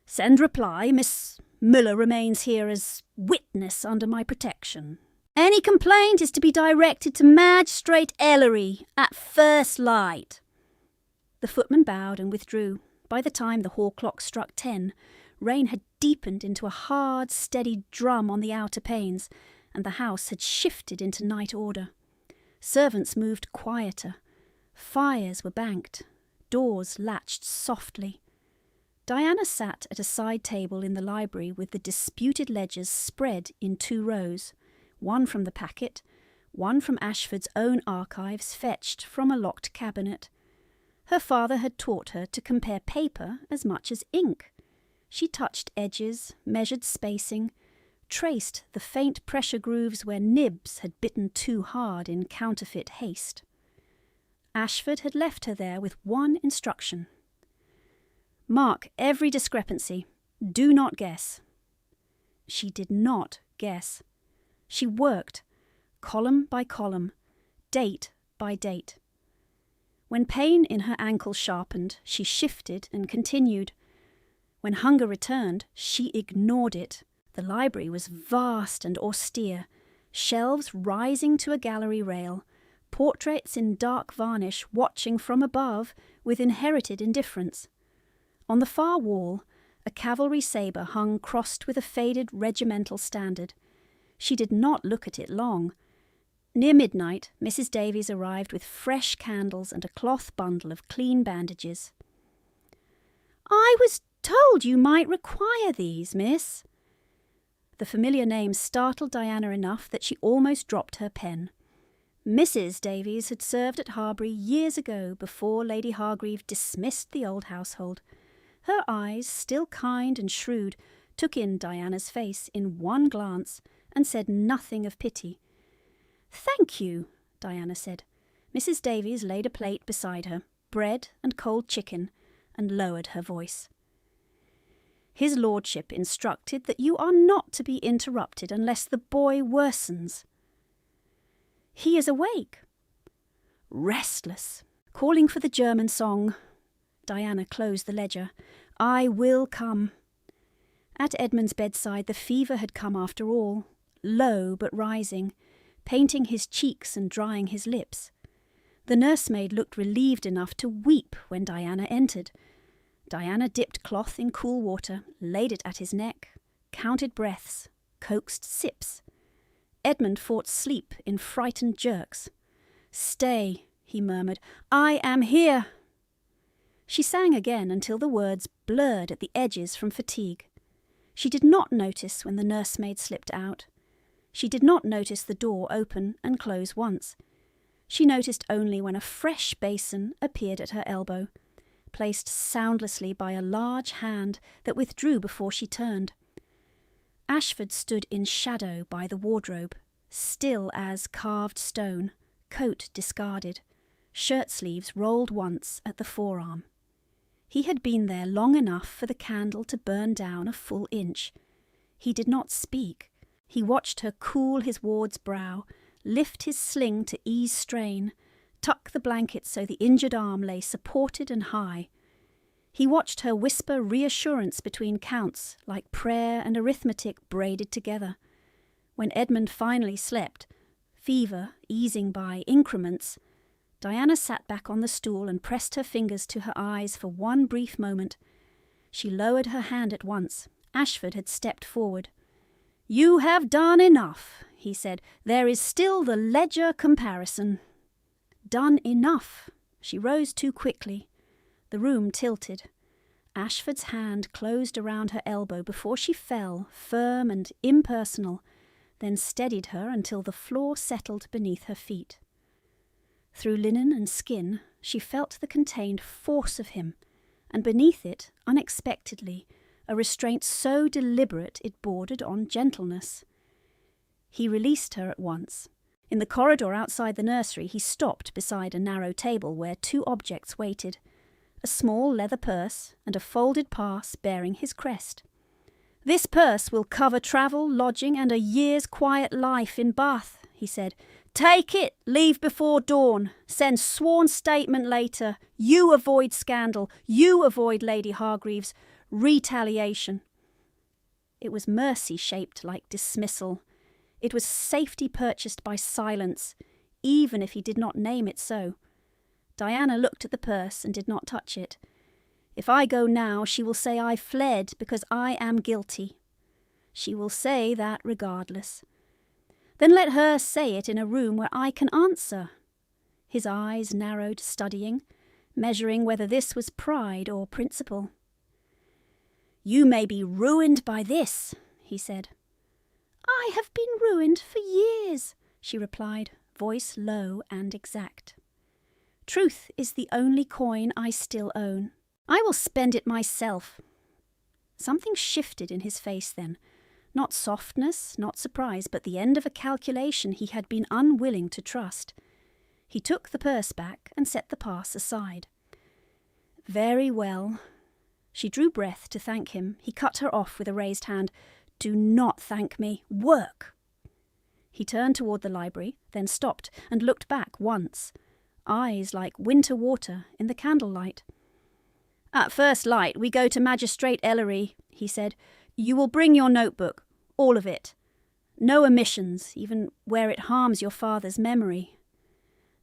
"Send reply, Miss Miller remains here as witness under my protection. Any complaint is to be directed to Magistrate Ellery at first light." The footman bowed and withdrew. By the time the hall clock struck 10, rain had deepened into a hard, steady drum on the outer panes, and the house had shifted into night order. Servants moved quieter. Fires were banked. Doors latched softly. Diana sat at a side table in the library with the disputed ledgers spread in 2 rows, one from the packet, one from Ashford's own archives fetched from a locked cabinet. Her father had taught her to compare paper as much as ink. She touched edges, measured spacing, traced the faint pressure grooves where nibs had bitten too hard in counterfeit haste. Ashford had left her there with one instruction. "Mark every discrepancy. Do not guess." She did not guess. She worked, column by column, date by date. When pain in her ankle sharpened, she shifted and continued. When hunger returned, she ignored it. The library was vast and austere, shelves rising to a gallery rail, portraits in dark varnish watching from above with inherited indifference. On the far wall, a cavalry sabre hung crossed with a faded regimental standard. She did not look at it long. Near midnight, Mrs. Davies arrived with fresh candles and a cloth bundle of clean bandages. "I was told you might require these, miss." The familiar name startled Diana enough that she almost dropped her pen. Mrs. Davies had served at Harbury years ago, before Lady Hargreave dismissed the old household. Her eyes, still kind and shrewd, took in Diana's face in one glance and said nothing of pity. "Thank you," Diana said. Mrs. Davies laid a plate beside her, bread and cold chicken, and lowered her voice. "His lordship instructed that you are not to be interrupted unless the boy worsens." "He is awake." "Restless, calling for the German song." Diana closed the ledger. "I will come." At Edmund's bedside the fever had come after all, low but rising, painting his cheeks and drying his lips. The nursemaid looked relieved enough to weep when Diana entered. Diana dipped cloth in cool water, laid it at his neck, counted breaths, coaxed sips. Edmund fought sleep in frightened jerks. "Stay," he murmured. "I am here." She sang again until the words blurred at the edges from fatigue. She did not notice when the nursemaid slipped out. She did not notice the door open and close once. She noticed only when a fresh basin appeared at her elbow, placed soundlessly by a large hand that withdrew before she turned. Ashford stood in shadow by the wardrobe, still as carved stone, coat discarded, shirt sleeves rolled once at the forearm. He had been there long enough for the candle to burn down a full inch. He did not speak. He watched her cool his ward's brow, lift his sling to ease strain, tuck the blanket so the injured arm lay supported and high. He watched her whisper reassurance between counts, like prayer and arithmetic braided together. When Edmund finally slept, fever easing by increments, Diana sat back on the stool and pressed her fingers to her eyes for one brief moment. She lowered her hand at once. Ashford had stepped forward. "You have done enough," he said. "There is still the ledger comparison." Done enough. She rose too quickly. The room tilted. Ashford's hand closed around her elbow before she fell, firm and impersonal, then steadied her until the floor settled beneath her feet. Through linen and skin, she felt the contained force of him, and beneath it, unexpectedly, a restraint so deliberate it bordered on gentleness. He released her at once. In the corridor outside the nursery, he stopped beside a narrow table where 2 objects waited, a small leather purse and a folded pass bearing his crest. "This purse will cover travel, lodging, and a year's quiet life in Bath," he said. "Take it, leave before dawn, send sworn statement later. You avoid scandal, you avoid Lady Hargreaves. Retaliation." It was mercy shaped like dismissal. It was safety purchased by silence, even if he did not name it so. Diana looked at the purse and did not touch it. If I go now, she will say I fled because I am guilty. She will say that regardless. Then let her say it in a room where I can answer. His eyes narrowed, studying, measuring whether this was pride or principle. "You may be ruined by this," he said. "I have been ruined for years," she replied, voice low and exact. "Truth is the only coin I still own. I will spend it myself." Something shifted in his face then. Not softness, not surprise, but the end of a calculation he had been unwilling to trust. He took the purse back and set the pass aside. "Very well." She drew breath to thank him. He cut her off with a raised hand. "Do not thank me. Work." He turned toward the library, then stopped and looked back once, eyes like winter water in the candlelight. "At first light we go to Magistrate Ellery," he said. "You will bring your notebook, all of it. No omissions, even where it harms your father's memory."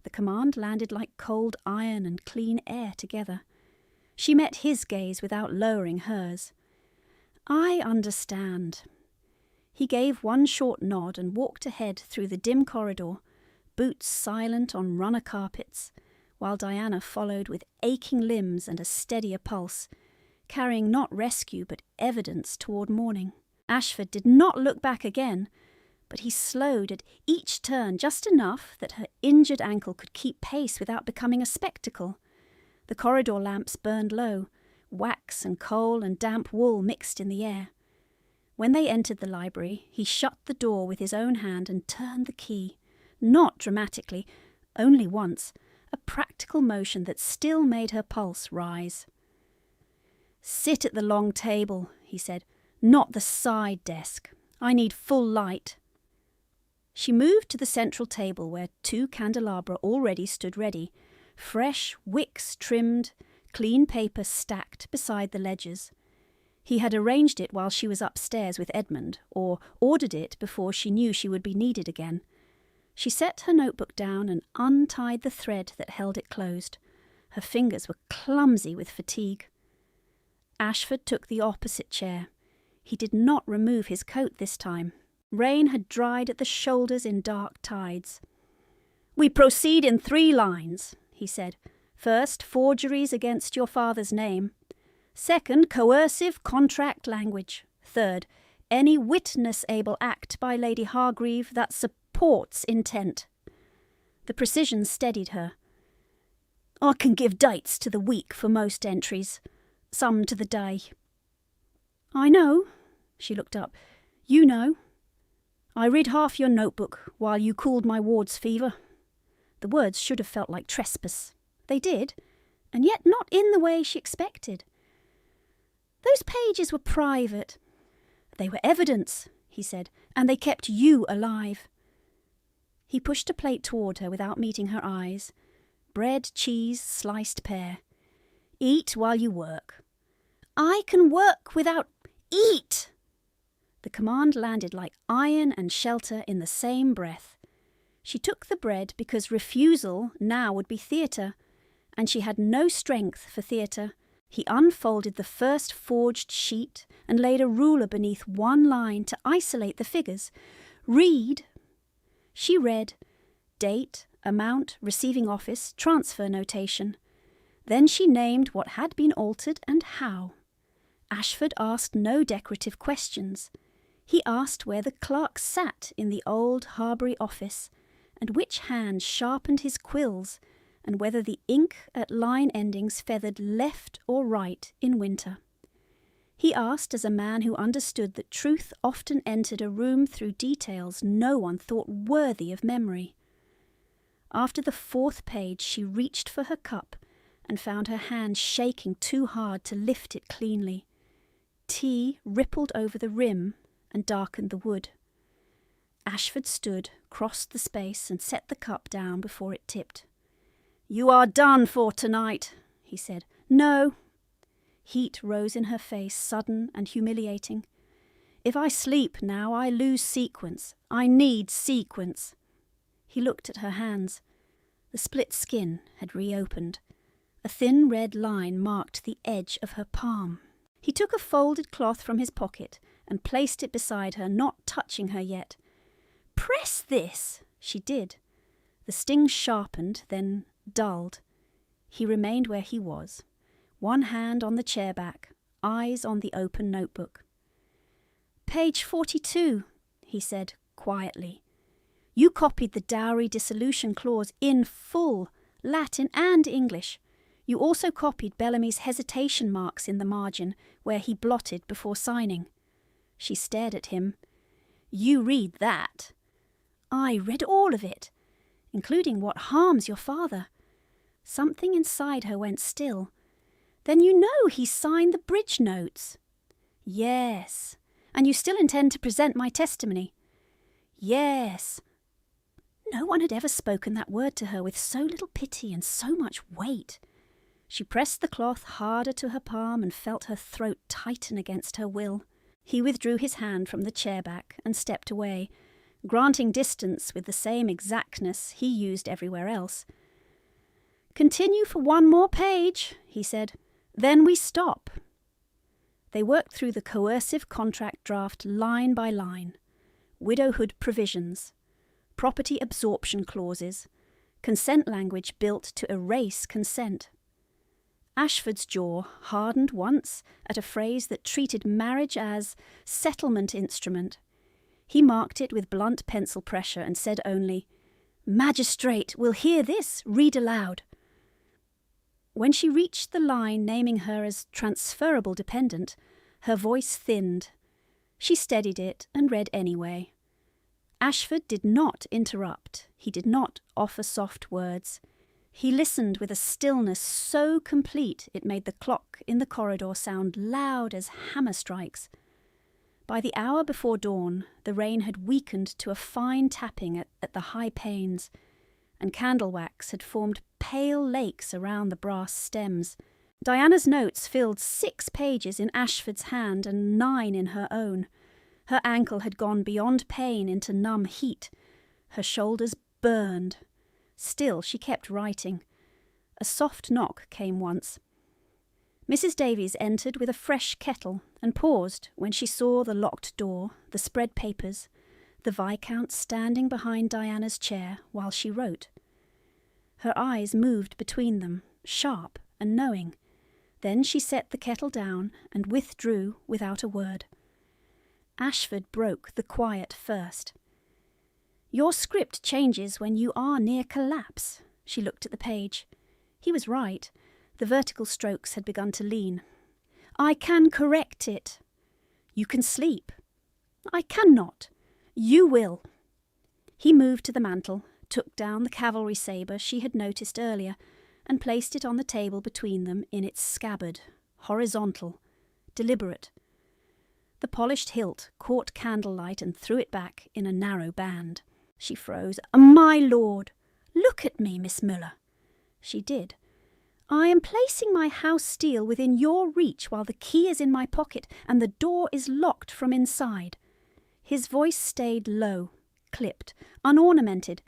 The command landed like cold iron and clean air together. She met his gaze without lowering hers. "I understand." He gave one short nod and walked ahead through the dim corridor, boots silent on runner carpets, while Diana followed with aching limbs and a steadier pulse, carrying not rescue but evidence toward morning. Ashford did not look back again, but he slowed at each turn just enough that her injured ankle could keep pace without becoming a spectacle. The corridor lamps burned low, wax and coal and damp wool mixed in the air. When they entered the library, he shut the door with his own hand and turned the key, not dramatically, only once, a practical motion that still made her pulse rise. "Sit at the long table," he said, "not the side desk. I need full light." She moved to the central table where 2 candelabra already stood ready, fresh wicks trimmed, clean paper stacked beside the ledgers. He had arranged it while she was upstairs with Edmund, or ordered it before she knew she would be needed again. She set her notebook down and untied the thread that held it closed. Her fingers were clumsy with fatigue. Ashford took the opposite chair. He did not remove his coat this time. Rain had dried at the shoulders in dark tides. "We proceed in 3 lines," he said. "First, forgeries against your father's name. Second, coercive contract language. Third, any witness-able act by Lady Hargreave that supports intent." The precision steadied her. "I can give dates to the week for most entries, some to the day." "I know." She looked up. "You know. I read half your notebook while you cooled my ward's fever." The words should have felt like trespass. They did, and yet not in the way she expected. "Those pages were private." "They were evidence," he said, "and they kept you alive." He pushed a plate toward her without meeting her eyes. Bread, cheese, sliced pear. "Eat while you work." "I can work without... Eat!" The command landed like iron and shelter in the same breath. She took the bread because refusal now would be theatre, and she had no strength for theatre. He unfolded the first forged sheet and laid a ruler beneath one line to isolate the figures. "Read." She read. Date, amount, receiving office, transfer notation. Then she named what had been altered and how. Ashford asked no decorative questions. He asked where the clerk sat in the old Harbury office, and which hand sharpened his quills, and whether the ink at line endings feathered left or right in winter. He asked as a man who understood that truth often entered a room through details no one thought worthy of memory. After the 4th page she reached for her cup and found her hand shaking too hard to lift it cleanly. Tea rippled over the rim and darkened the wood. Ashford stood, crossed the space, and set the cup down before it tipped. "You are done for tonight," he said. "No." Heat rose in her face, sudden and humiliating. "If I sleep now, I lose sequence. I need sequence." He looked at her hands. The split skin had reopened. A thin red line marked the edge of her palm. He took a folded cloth from his pocket and placed it beside her, not touching her yet. "Press this!" She did. The sting sharpened, then dulled. He remained where he was, one hand on the chair back, eyes on the open notebook. "Page 42, he said quietly. "You copied the dowry dissolution clause in full, Latin and English. You also copied Bellamy's hesitation marks in the margin, where he blotted before signing." She stared at him. "You read that?" "I read all of it, including what harms your father." Something inside her went still. "Then you know he signed the bridge notes?" "Yes." "And you still intend to present my testimony?" "Yes." No one had ever spoken that word to her with so little pity and so much weight. She pressed the cloth harder to her palm and felt her throat tighten against her will. He withdrew his hand from the chair back and stepped away, granting distance with the same exactness he used everywhere else. "Continue for one more page," he said. "Then we stop." They worked through the coercive contract draft line by line. Widowhood provisions, property absorption clauses, consent language built to erase consent. Ashford's jaw hardened once at a phrase that treated marriage as settlement instrument. He marked it with blunt pencil pressure and said only, "Magistrate will hear this, read aloud." When she reached the line naming her as transferable dependent, her voice thinned. She steadied it and read anyway. Ashford did not interrupt. He did not offer soft words. He listened with a stillness so complete it made the clock in the corridor sound loud as hammer strikes. By the hour before dawn, the rain had weakened to a fine tapping at the high panes, and candle wax had formed pale lakes around the brass stems. Diana's notes filled 6 pages in Ashford's hand and 9 in her own. Her ankle had gone beyond pain into numb heat. Her shoulders burned. Still, she kept writing. A soft knock came once. Mrs. Davies entered with a fresh kettle and paused when she saw the locked door, the spread papers, the Viscount standing behind Diana's chair while she wrote. Her eyes moved between them, sharp and knowing. Then she set the kettle down and withdrew without a word. Ashford broke the quiet first. "Your script changes when you are near collapse." She looked at the page. He was right. The vertical strokes had begun to lean. "I can correct it." "You can sleep." "I cannot." "You will." He moved to the mantel, took down the cavalry sabre she had noticed earlier, and placed it on the table between them in its scabbard, horizontal, deliberate. The polished hilt caught candlelight and threw it back in a narrow band. She froze. "My lord, look at me, Miss Muller." She did. "I am placing my house steel within your reach while the key is in my pocket and the door is locked from inside." His voice stayed low, clipped, unornamented.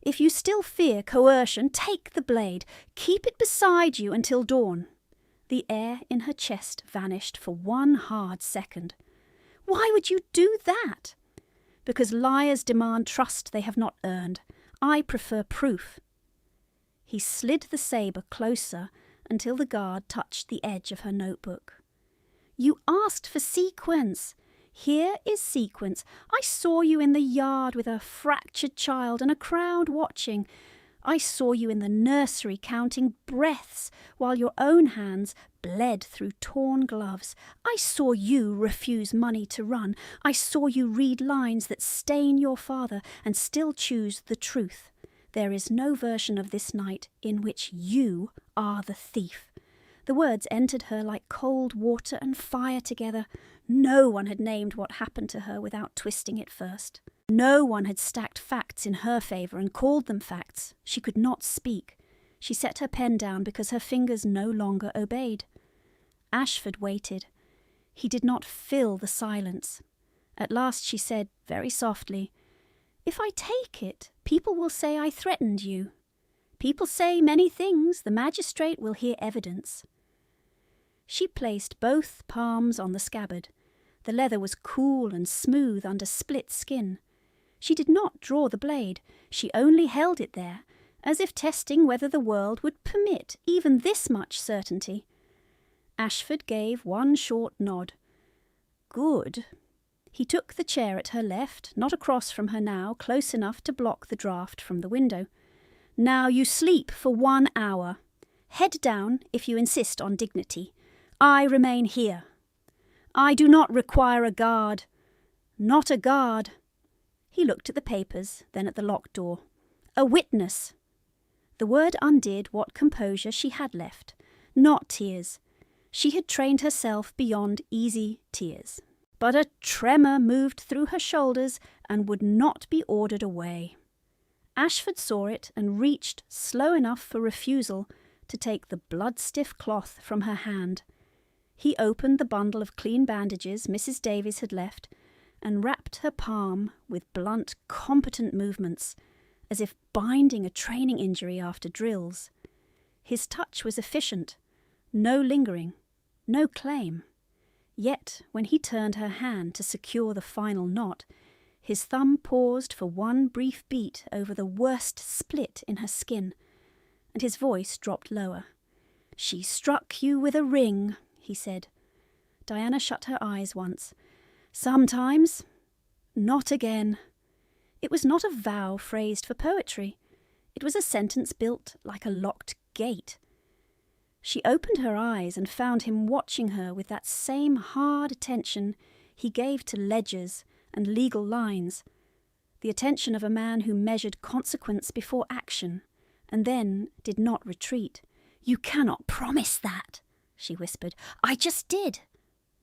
"If you still fear coercion, take the blade. Keep it beside you until dawn." The air in her chest vanished for one hard second. "Why would you do that?" "Because liars demand trust they have not earned. I prefer proof." He slid the sabre closer until the guard touched the edge of her notebook. "You asked for sequence. Here is sequence. I saw you in the yard with a fractured child and a crowd watching. I saw you in the nursery counting breaths while your own hands bled through torn gloves. I saw you refuse money to run. I saw you read lines that stain your father and still choose the truth. There is no version of this night in which you are the thief." The words entered her like cold water and fire together. No one had named what happened to her without twisting it first. No one had stacked facts in her favour and called them facts. She could not speak. She set her pen down because her fingers no longer obeyed. Ashford waited. He did not fill the silence. At last she said, very softly, "If I take it, people will say I threatened you. People say many things. The magistrate will hear evidence." She placed both palms on the scabbard. The leather was cool and smooth under split skin. She did not draw the blade. She only held it there, as if testing whether the world would permit even this much certainty. Ashford gave one short nod. Good. He took the chair at her left, not across from her now, close enough to block the draught from the window. "Now you sleep for 1 hour. Head down if you insist on dignity. I remain here. I do not require a guard. Not a guard." He looked at the papers, then at the locked door. "A witness." The word undid what composure she had left. Not tears. She had trained herself beyond easy tears. But a tremor moved through her shoulders and would not be ordered away. Ashford saw it and reached, slow enough for refusal, to take the blood-stiff cloth from her hand. He opened the bundle of clean bandages Mrs. Davies had left and wrapped her palm with blunt, competent movements, as if binding a training injury after drills. His touch was efficient, no lingering, no claim. Yet, when he turned her hand to secure the final knot, his thumb paused for one brief beat over the worst split in her skin, and his voice dropped lower. "She struck you with a ring," he said. Diana shut her eyes once. "Sometimes. Not again." It was not a vow phrased for poetry. It was a sentence built like a locked gate. She opened her eyes and found him watching her with that same hard attention he gave to ledgers and legal lines, the attention of a man who measured consequence before action, and then did not retreat. "You cannot promise that," she whispered. "I just did."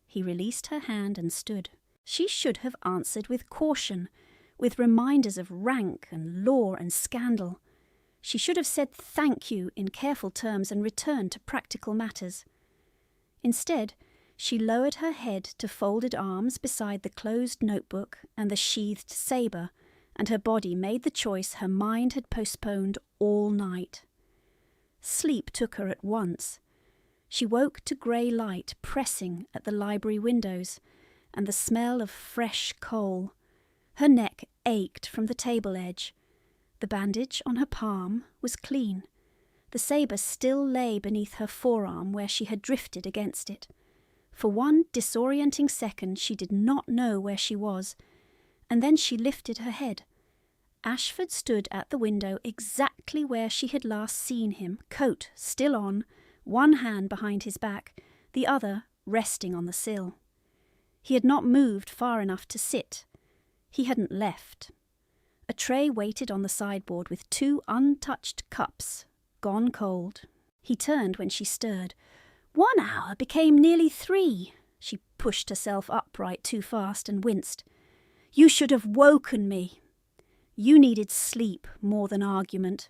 He released her hand and stood. She should have answered with caution, with reminders of rank and law and scandal. She should have said thank you in careful terms and returned to practical matters. Instead, she lowered her head to folded arms beside the closed notebook and the sheathed sabre, and her body made the choice her mind had postponed all night. Sleep took her at once. She woke to grey light pressing at the library windows, and the smell of fresh coal. Her neck ached from the table edge. The bandage on her palm was clean. The sabre still lay beneath her forearm where she had drifted against it. For one disorienting second she did not know where she was, and then she lifted her head. Ashford stood at the window exactly where she had last seen him, coat still on, one hand behind his back, the other resting on the sill. He had not moved far enough to sit. He hadn't left. A tray waited on the sideboard with 2 untouched cups, gone cold. He turned when she stirred. 1 hour became nearly 3. She pushed herself upright too fast and winced. "You should have woken me." "You needed sleep more than argument."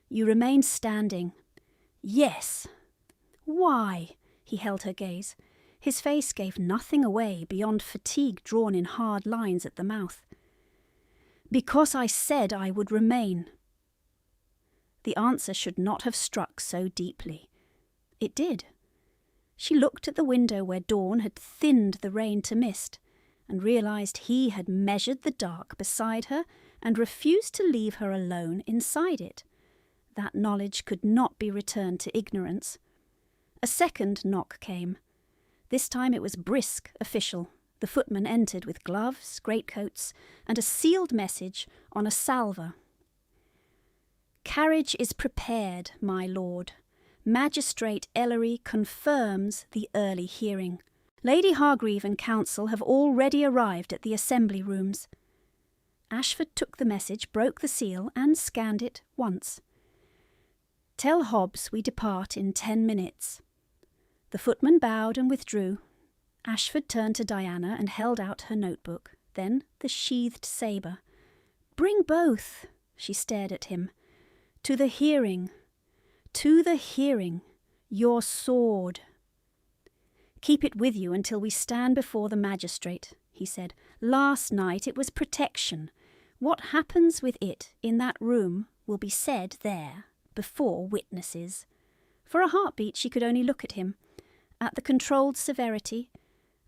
"You remained standing." "Yes." "Why?" He held her gaze. His face gave nothing away beyond fatigue drawn in hard lines at the mouth. "Because I said I would remain." The answer should not have struck so deeply. It did. She looked at the window where dawn had thinned the rain to mist, and realized he had measured the dark beside her and refused to leave her alone inside it. That knowledge could not be returned to ignorance. A second knock came. This time it was brisk, official. The footman entered with gloves, greatcoats, and a sealed message on a salver. "Carriage is prepared, my lord. Magistrate Ellery confirms the early hearing. Lady Hargreave and counsel have already arrived at the assembly rooms." Ashford took the message, broke the seal, and scanned it once. "Tell Hobbs we depart in 10 minutes. The footman bowed and withdrew. Ashford turned to Diana and held out her notebook. then the sheathed sabre. "Bring both," she stared at him. "To the hearing, your sword." "Keep it with you until we stand before the magistrate," he said. "Last night it was protection. What happens with it in that room will be said there, before witnesses." For a heartbeat she could only look at him, at the controlled severity,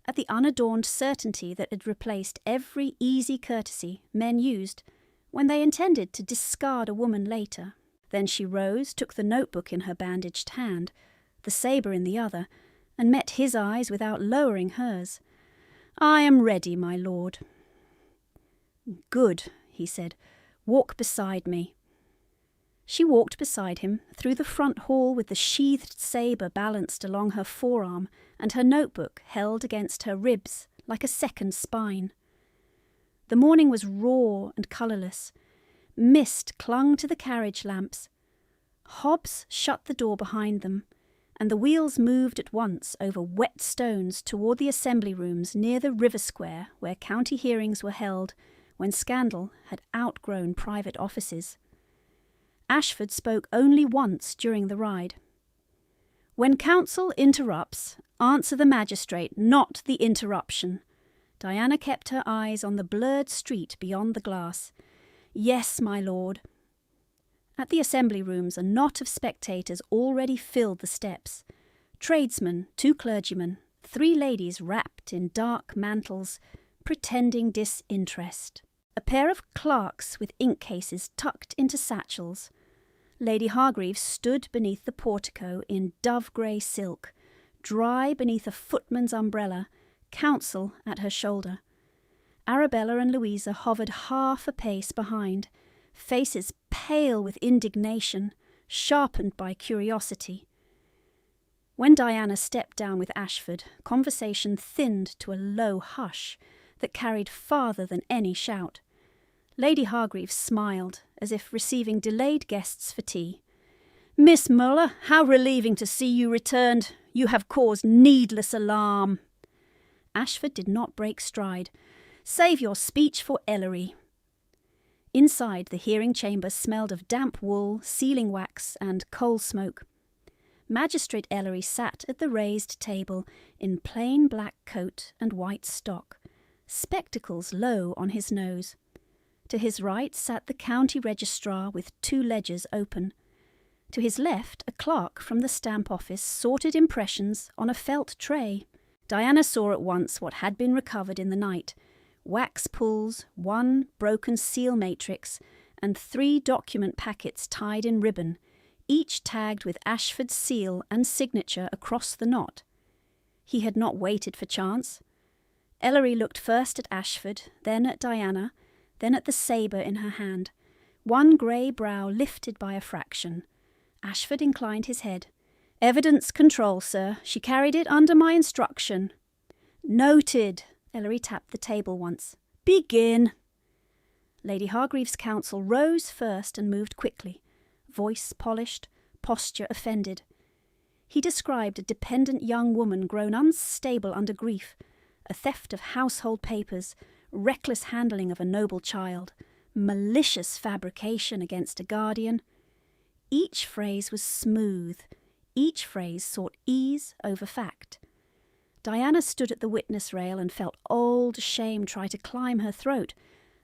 at the unadorned certainty that had replaced every easy courtesy men used when they intended to discard a woman later. Then she rose, took the notebook in her bandaged hand, the sabre in the other, and met his eyes without lowering hers. "I am ready, my lord." "Good," he said. "Walk beside me." She walked beside him through the front hall with the sheathed sabre balanced along her forearm and her notebook held against her ribs like a second spine. The morning was raw and colourless. Mist clung to the carriage lamps. Hobbs shut the door behind them, and the wheels moved at once over wet stones toward the assembly rooms near the river square where county hearings were held when scandal had outgrown private offices. Ashford spoke only once during the ride. "When counsel interrupts, answer the magistrate, not the interruption." Diana kept her eyes on the blurred street beyond the glass. "Yes, my lord." At the assembly rooms, a knot of spectators already filled the steps. Tradesmen, 2 clergymen, 3 ladies wrapped in dark mantles, pretending disinterest. A pair of clerks with ink cases tucked into satchels. Lady Hargreaves stood beneath the portico in dove-grey silk, dry beneath a footman's umbrella, counsel at her shoulder. Arabella and Louisa hovered half a pace behind, faces pale with indignation, sharpened by curiosity. When Diana stepped down with Ashford, conversation thinned to a low hush that carried farther than any shout. Lady Hargreaves smiled, as if receiving delayed guests for tea. "Miss Muller, how relieving to see you returned. You have caused needless alarm." Ashford did not break stride. "Save your speech for Ellery." Inside, the hearing chamber smelled of damp wool, sealing wax, and coal smoke. Magistrate Ellery sat at the raised table in plain black coat and white stock, spectacles low on his nose. To his right sat the county registrar with 2 ledgers open. To his left, a clerk from the stamp office sorted impressions on a felt tray. Diana saw at once what had been recovered in the night: wax pulls, 1 broken seal matrix, and 3 document packets tied in ribbon, each tagged with Ashford's seal and signature across the knot. He had not waited for chance. Ellery looked first at Ashford, then at Diana, then at the sabre in her hand, one grey brow lifted by a fraction. Ashford inclined his head. "Evidence control, sir. She carried it under my instruction." "Noted." Ellery tapped the table once. "Begin." Lady Hargreaves' counsel rose first and moved quickly, voice polished, posture offended. He described a dependent young woman grown unstable under grief, a theft of household papers, reckless handling of a noble child, malicious fabrication against a guardian. Each phrase was smooth. Each phrase sought ease over fact. Diana stood at the witness rail and felt old shame try to climb her throat,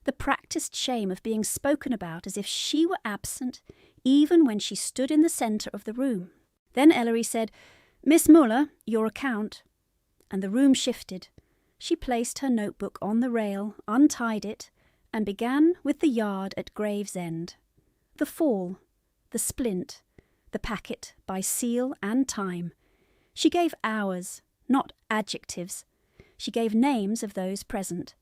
the practised shame of being spoken about as if she were absent even when she stood in the centre of the room. Then Ellery said, "Miss Muller, your account." And the room shifted. She placed her notebook on the rail, untied it, and began with the yard at Gravesend. The fall, the splint, the packet by seal and time. She gave hours, not adjectives. She gave names of those present.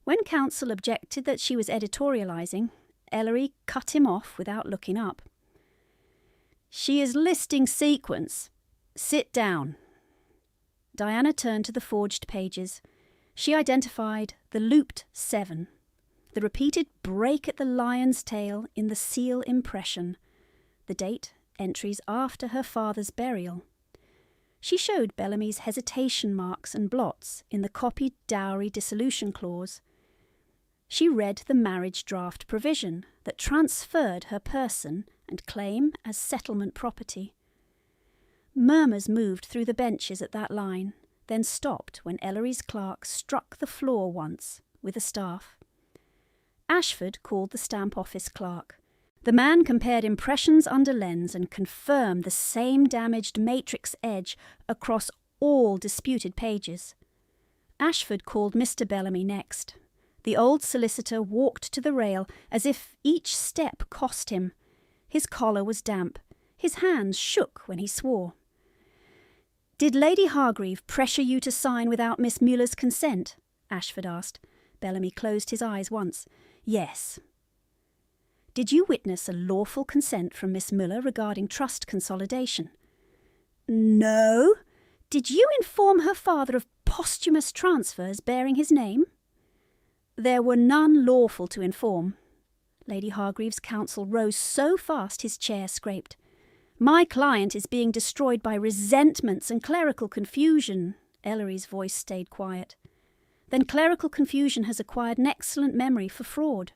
When counsel objected that she was editorialising, Ellery cut him off without looking up. "She is listing sequence. Sit down." Diana turned to the forged pages. She identified the looped 7, the repeated break at the lion's tail in the seal impression, the date, entries after her father's burial. She showed Bellamy's hesitation marks and blots in the copied dowry dissolution clause. She read the marriage draft provision that transferred her person and claim as settlement property. Murmurs moved through the benches at that line, then stopped when Ellery's clerk struck the floor once with a staff. Ashford called the stamp office clerk. The man compared impressions under lens and confirmed the same damaged matrix edge across all disputed pages. Ashford called Mr. Bellamy next. The old solicitor walked to the rail as if each step cost him. His collar was damp. His hands shook when he swore. "Did Lady Hargreave pressure you to sign without Miss Muller's consent?" Ashford asked. Bellamy closed his eyes once. "Yes." "Did you witness a lawful consent from Miss Muller regarding trust consolidation?" "No." "Did you inform her father of posthumous transfers bearing his name?" "There were none lawful to inform." Lady Hargreave's counsel rose so fast his chair scraped. "My client is being destroyed by resentments and clerical confusion." Ellery's voice stayed quiet. "Then clerical confusion has acquired an excellent memory for fraud."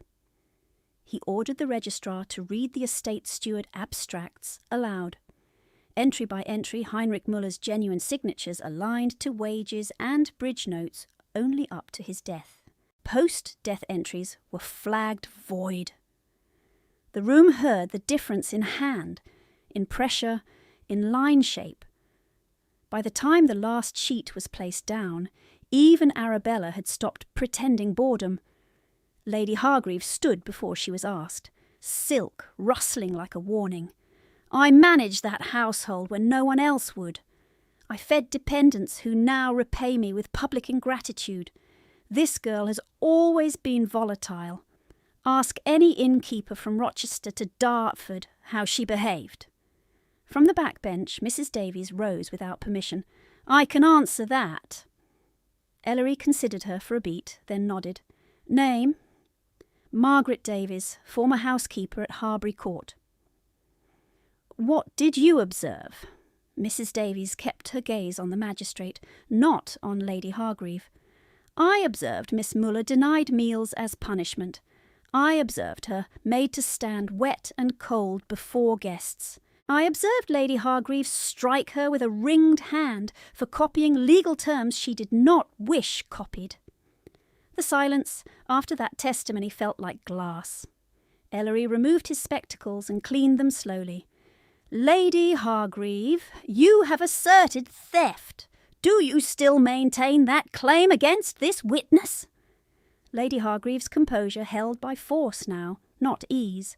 He ordered the registrar to read the estate steward abstracts aloud. Entry by entry, Heinrich Muller's genuine signatures aligned to wages and bridge notes only up to his death. Post-death entries were flagged void. The room heard the difference in hand, in pressure, in line shape. By the time the last sheet was placed down, even Arabella had stopped pretending boredom. Lady Hargreave stood before she was asked, silk rustling like a warning. "I managed that household when no one else would. I fed dependents who now repay me with public ingratitude. This girl has always been volatile. Ask any innkeeper from Rochester to Dartford how she behaved." From the back bench, Mrs. Davies rose without permission. "I can answer that." Ellery considered her for a beat, then nodded. "Name?" "Margaret Davies, former housekeeper at Harbury Court." "What did you observe?" Mrs. Davies kept her gaze on the magistrate, not on Lady Hargreave. "I observed Miss Muller denied meals as punishment. I observed her made to stand wet and cold before guests. I observed Lady Hargreave strike her with a ringed hand for copying legal terms she did not wish copied." The silence after that testimony felt like glass. Ellery removed his spectacles and cleaned them slowly. "Lady Hargreave, you have asserted theft. Do you still maintain that claim against this witness?" Lady Hargreave's composure held by force now, not ease.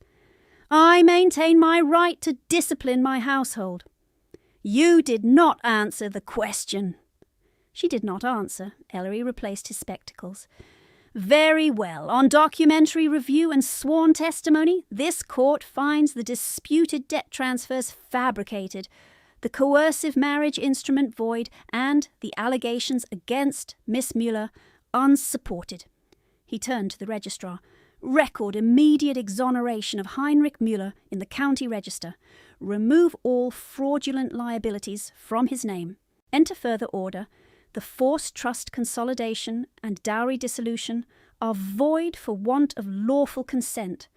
"I maintain my right to discipline my household." "You did not answer the question." She did not answer. Ellery replaced his spectacles. "Very well. On documentary review and sworn testimony, this court finds the disputed debt transfers fabricated, the coercive marriage instrument void, and the allegations against Miss Muller unsupported." He turned to the registrar. "Record immediate exoneration of Heinrich Muller in the county register. Remove all fraudulent liabilities from his name. Enter further order. The forced trust consolidation and dowry dissolution are void for want of lawful consent.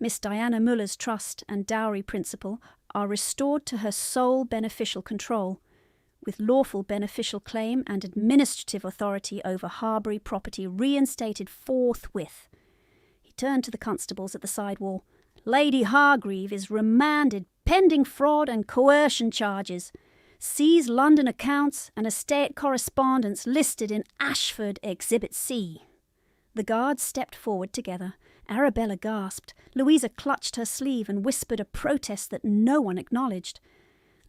Miss Diana Muller's trust and dowry principal are restored to her sole beneficial control, with lawful beneficial claim and administrative authority over Harbury property reinstated forthwith." He turned to the constables at the side wall. "Lady Hargreave is remanded pending fraud and coercion charges. Seize London accounts and estate correspondence listed in Ashford Exhibit C." The guards stepped forward together. Arabella gasped. Louisa clutched her sleeve and whispered a protest that no one acknowledged.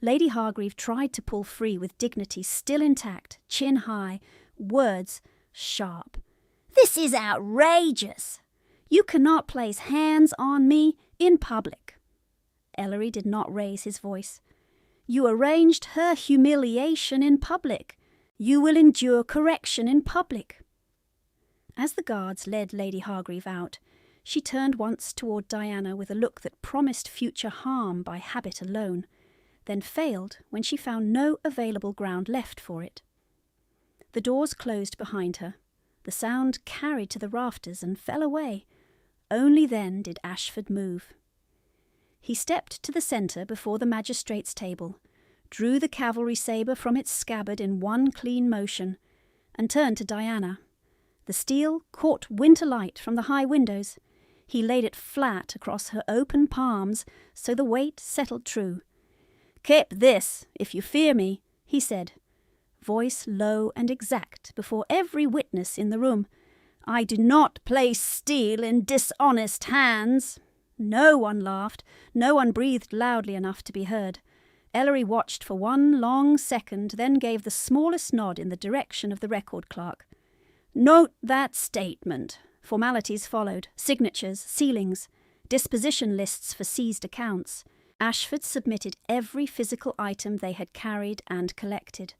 Lady Hargreave tried to pull free with dignity still intact, chin high, words sharp. "This is outrageous. You cannot place hands on me in public." Ellery did not raise his voice. "You arranged her humiliation in public. You will endure correction in public." As the guards led Lady Hargreave out, she turned once toward Diana with a look that promised future harm by habit alone, then failed when she found no available ground left for it. The doors closed behind her. The sound carried to the rafters and fell away. Only then did Ashford move. He stepped to the centre before the magistrate's table, drew the cavalry sabre from its scabbard in one clean motion, and turned to Diana. The steel caught winter light from the high windows. He laid it flat across her open palms so the weight settled true. "Keep this, if you fear me," he said, voice low and exact before every witness in the room. "I do not place steel in dishonest hands." No one laughed, no one breathed loudly enough to be heard. Ellery watched for one long second, then gave the smallest nod in the direction of the record clerk. "Note that statement." Formalities followed, signatures, sealings, disposition lists for seized accounts. Ashford submitted every physical item they had carried and collected.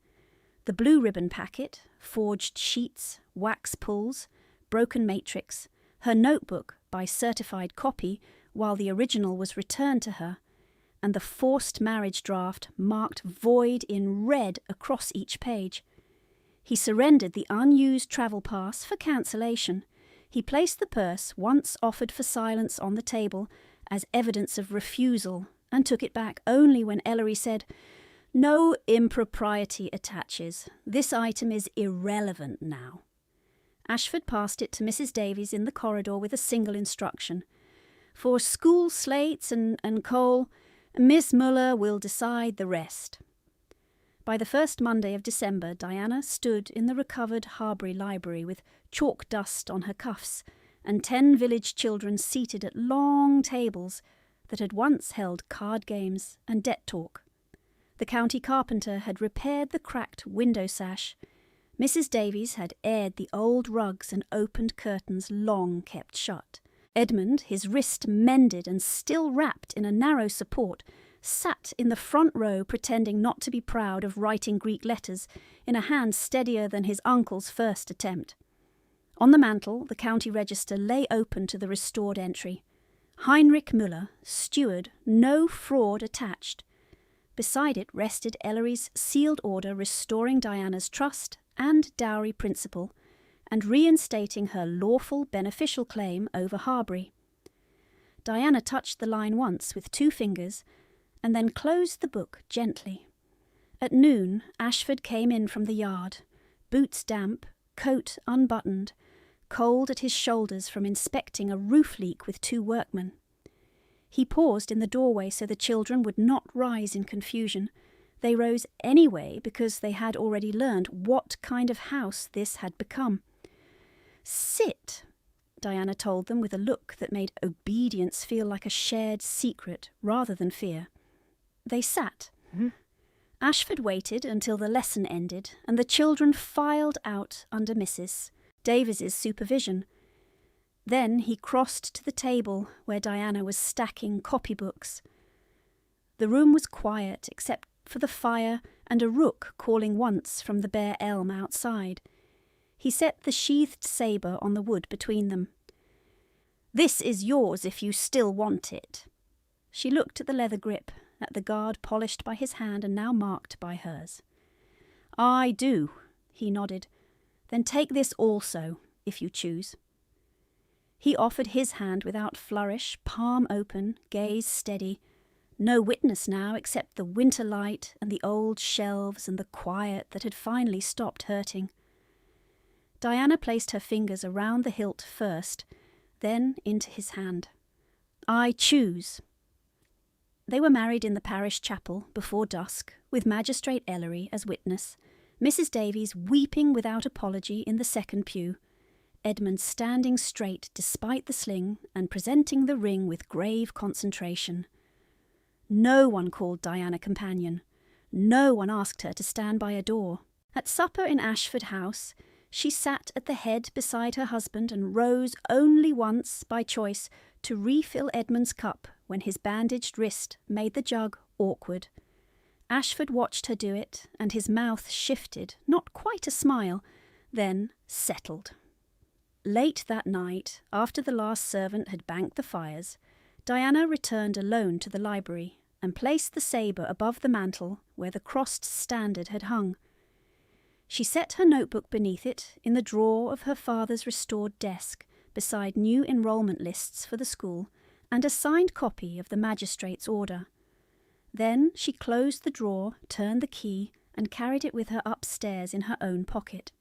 The blue ribbon packet, forged sheets, wax pulls, broken matrix, her notebook by certified copy while the original was returned to her, and the forced marriage draft marked void in red across each page. He surrendered the unused travel pass for cancellation. He placed the purse once offered for silence on the table as evidence of refusal and took it back only when Ellery said, "No impropriety attaches. This item is irrelevant now." Ashford passed it to Mrs. Davies in the corridor with a single instruction. "For school slates and coal, Miss Muller will decide the rest." By the first Monday of December, Diana stood in the recovered Harbury library with chalk dust on her cuffs and 10 village children seated at long tables that had once held card games and debt talk. The county carpenter had repaired the cracked window sash. Mrs. Davies had aired the old rugs and opened curtains long kept shut. Edmund, his wrist mended and still wrapped in a narrow support, sat in the front row pretending not to be proud of writing Greek letters in a hand steadier than his uncle's first attempt. On the mantel, the county register lay open to the restored entry. Heinrich Müller, steward, no fraud attached. Beside it rested Ellery's sealed order restoring Diana's trust and dowry principal, and reinstating her lawful beneficial claim over Harbury. Diana touched the line once with 2 fingers, and then closed the book gently. At noon, Ashford came in from the yard, boots damp, coat unbuttoned, cold at his shoulders from inspecting a roof leak with 2 workmen. He paused in the doorway so the children would not rise in confusion. They rose anyway because they had already learned what kind of house this had become. "Sit," Diana told them with a look that made obedience feel like a shared secret rather than fear. They sat. Ashford waited until the lesson ended and the children filed out under Mrs. Davies's supervision. Then he crossed to the table where Diana was stacking copybooks. The room was quiet except for the fire and a rook calling once from the bare elm outside. He set the sheathed sabre on the wood between them. "This is yours if you still want it." She looked at the leather grip, at the guard polished by his hand and now marked by hers. "I do," he nodded. "Then take this also, if you choose." He offered his hand without flourish, palm open, gaze steady. No witness now except the winter light and the old shelves and the quiet that had finally stopped hurting. Diana placed her fingers around the hilt first, then into his hand. "I choose." They were married in the parish chapel before dusk, with Magistrate Ellery as witness, Mrs. Davies weeping without apology in the second pew, Edmund standing straight despite the sling and presenting the ring with grave concentration. No one called Diana companion. No one asked her to stand by a door. At supper in Ashford House, she sat at the head beside her husband and rose only once, by choice, to refill Edmund's cup when his bandaged wrist made the jug awkward. Ashford watched her do it, and his mouth shifted, not quite a smile, then settled. Late that night, after the last servant had banked the fires, Diana returned alone to the library and placed the sabre above the mantel where the crossed standard had hung. She set her notebook beneath it in the drawer of her father's restored desk, beside new enrolment lists for the school and a signed copy of the magistrate's order. Then she closed the drawer, turned the key, and carried it with her upstairs in her own pocket.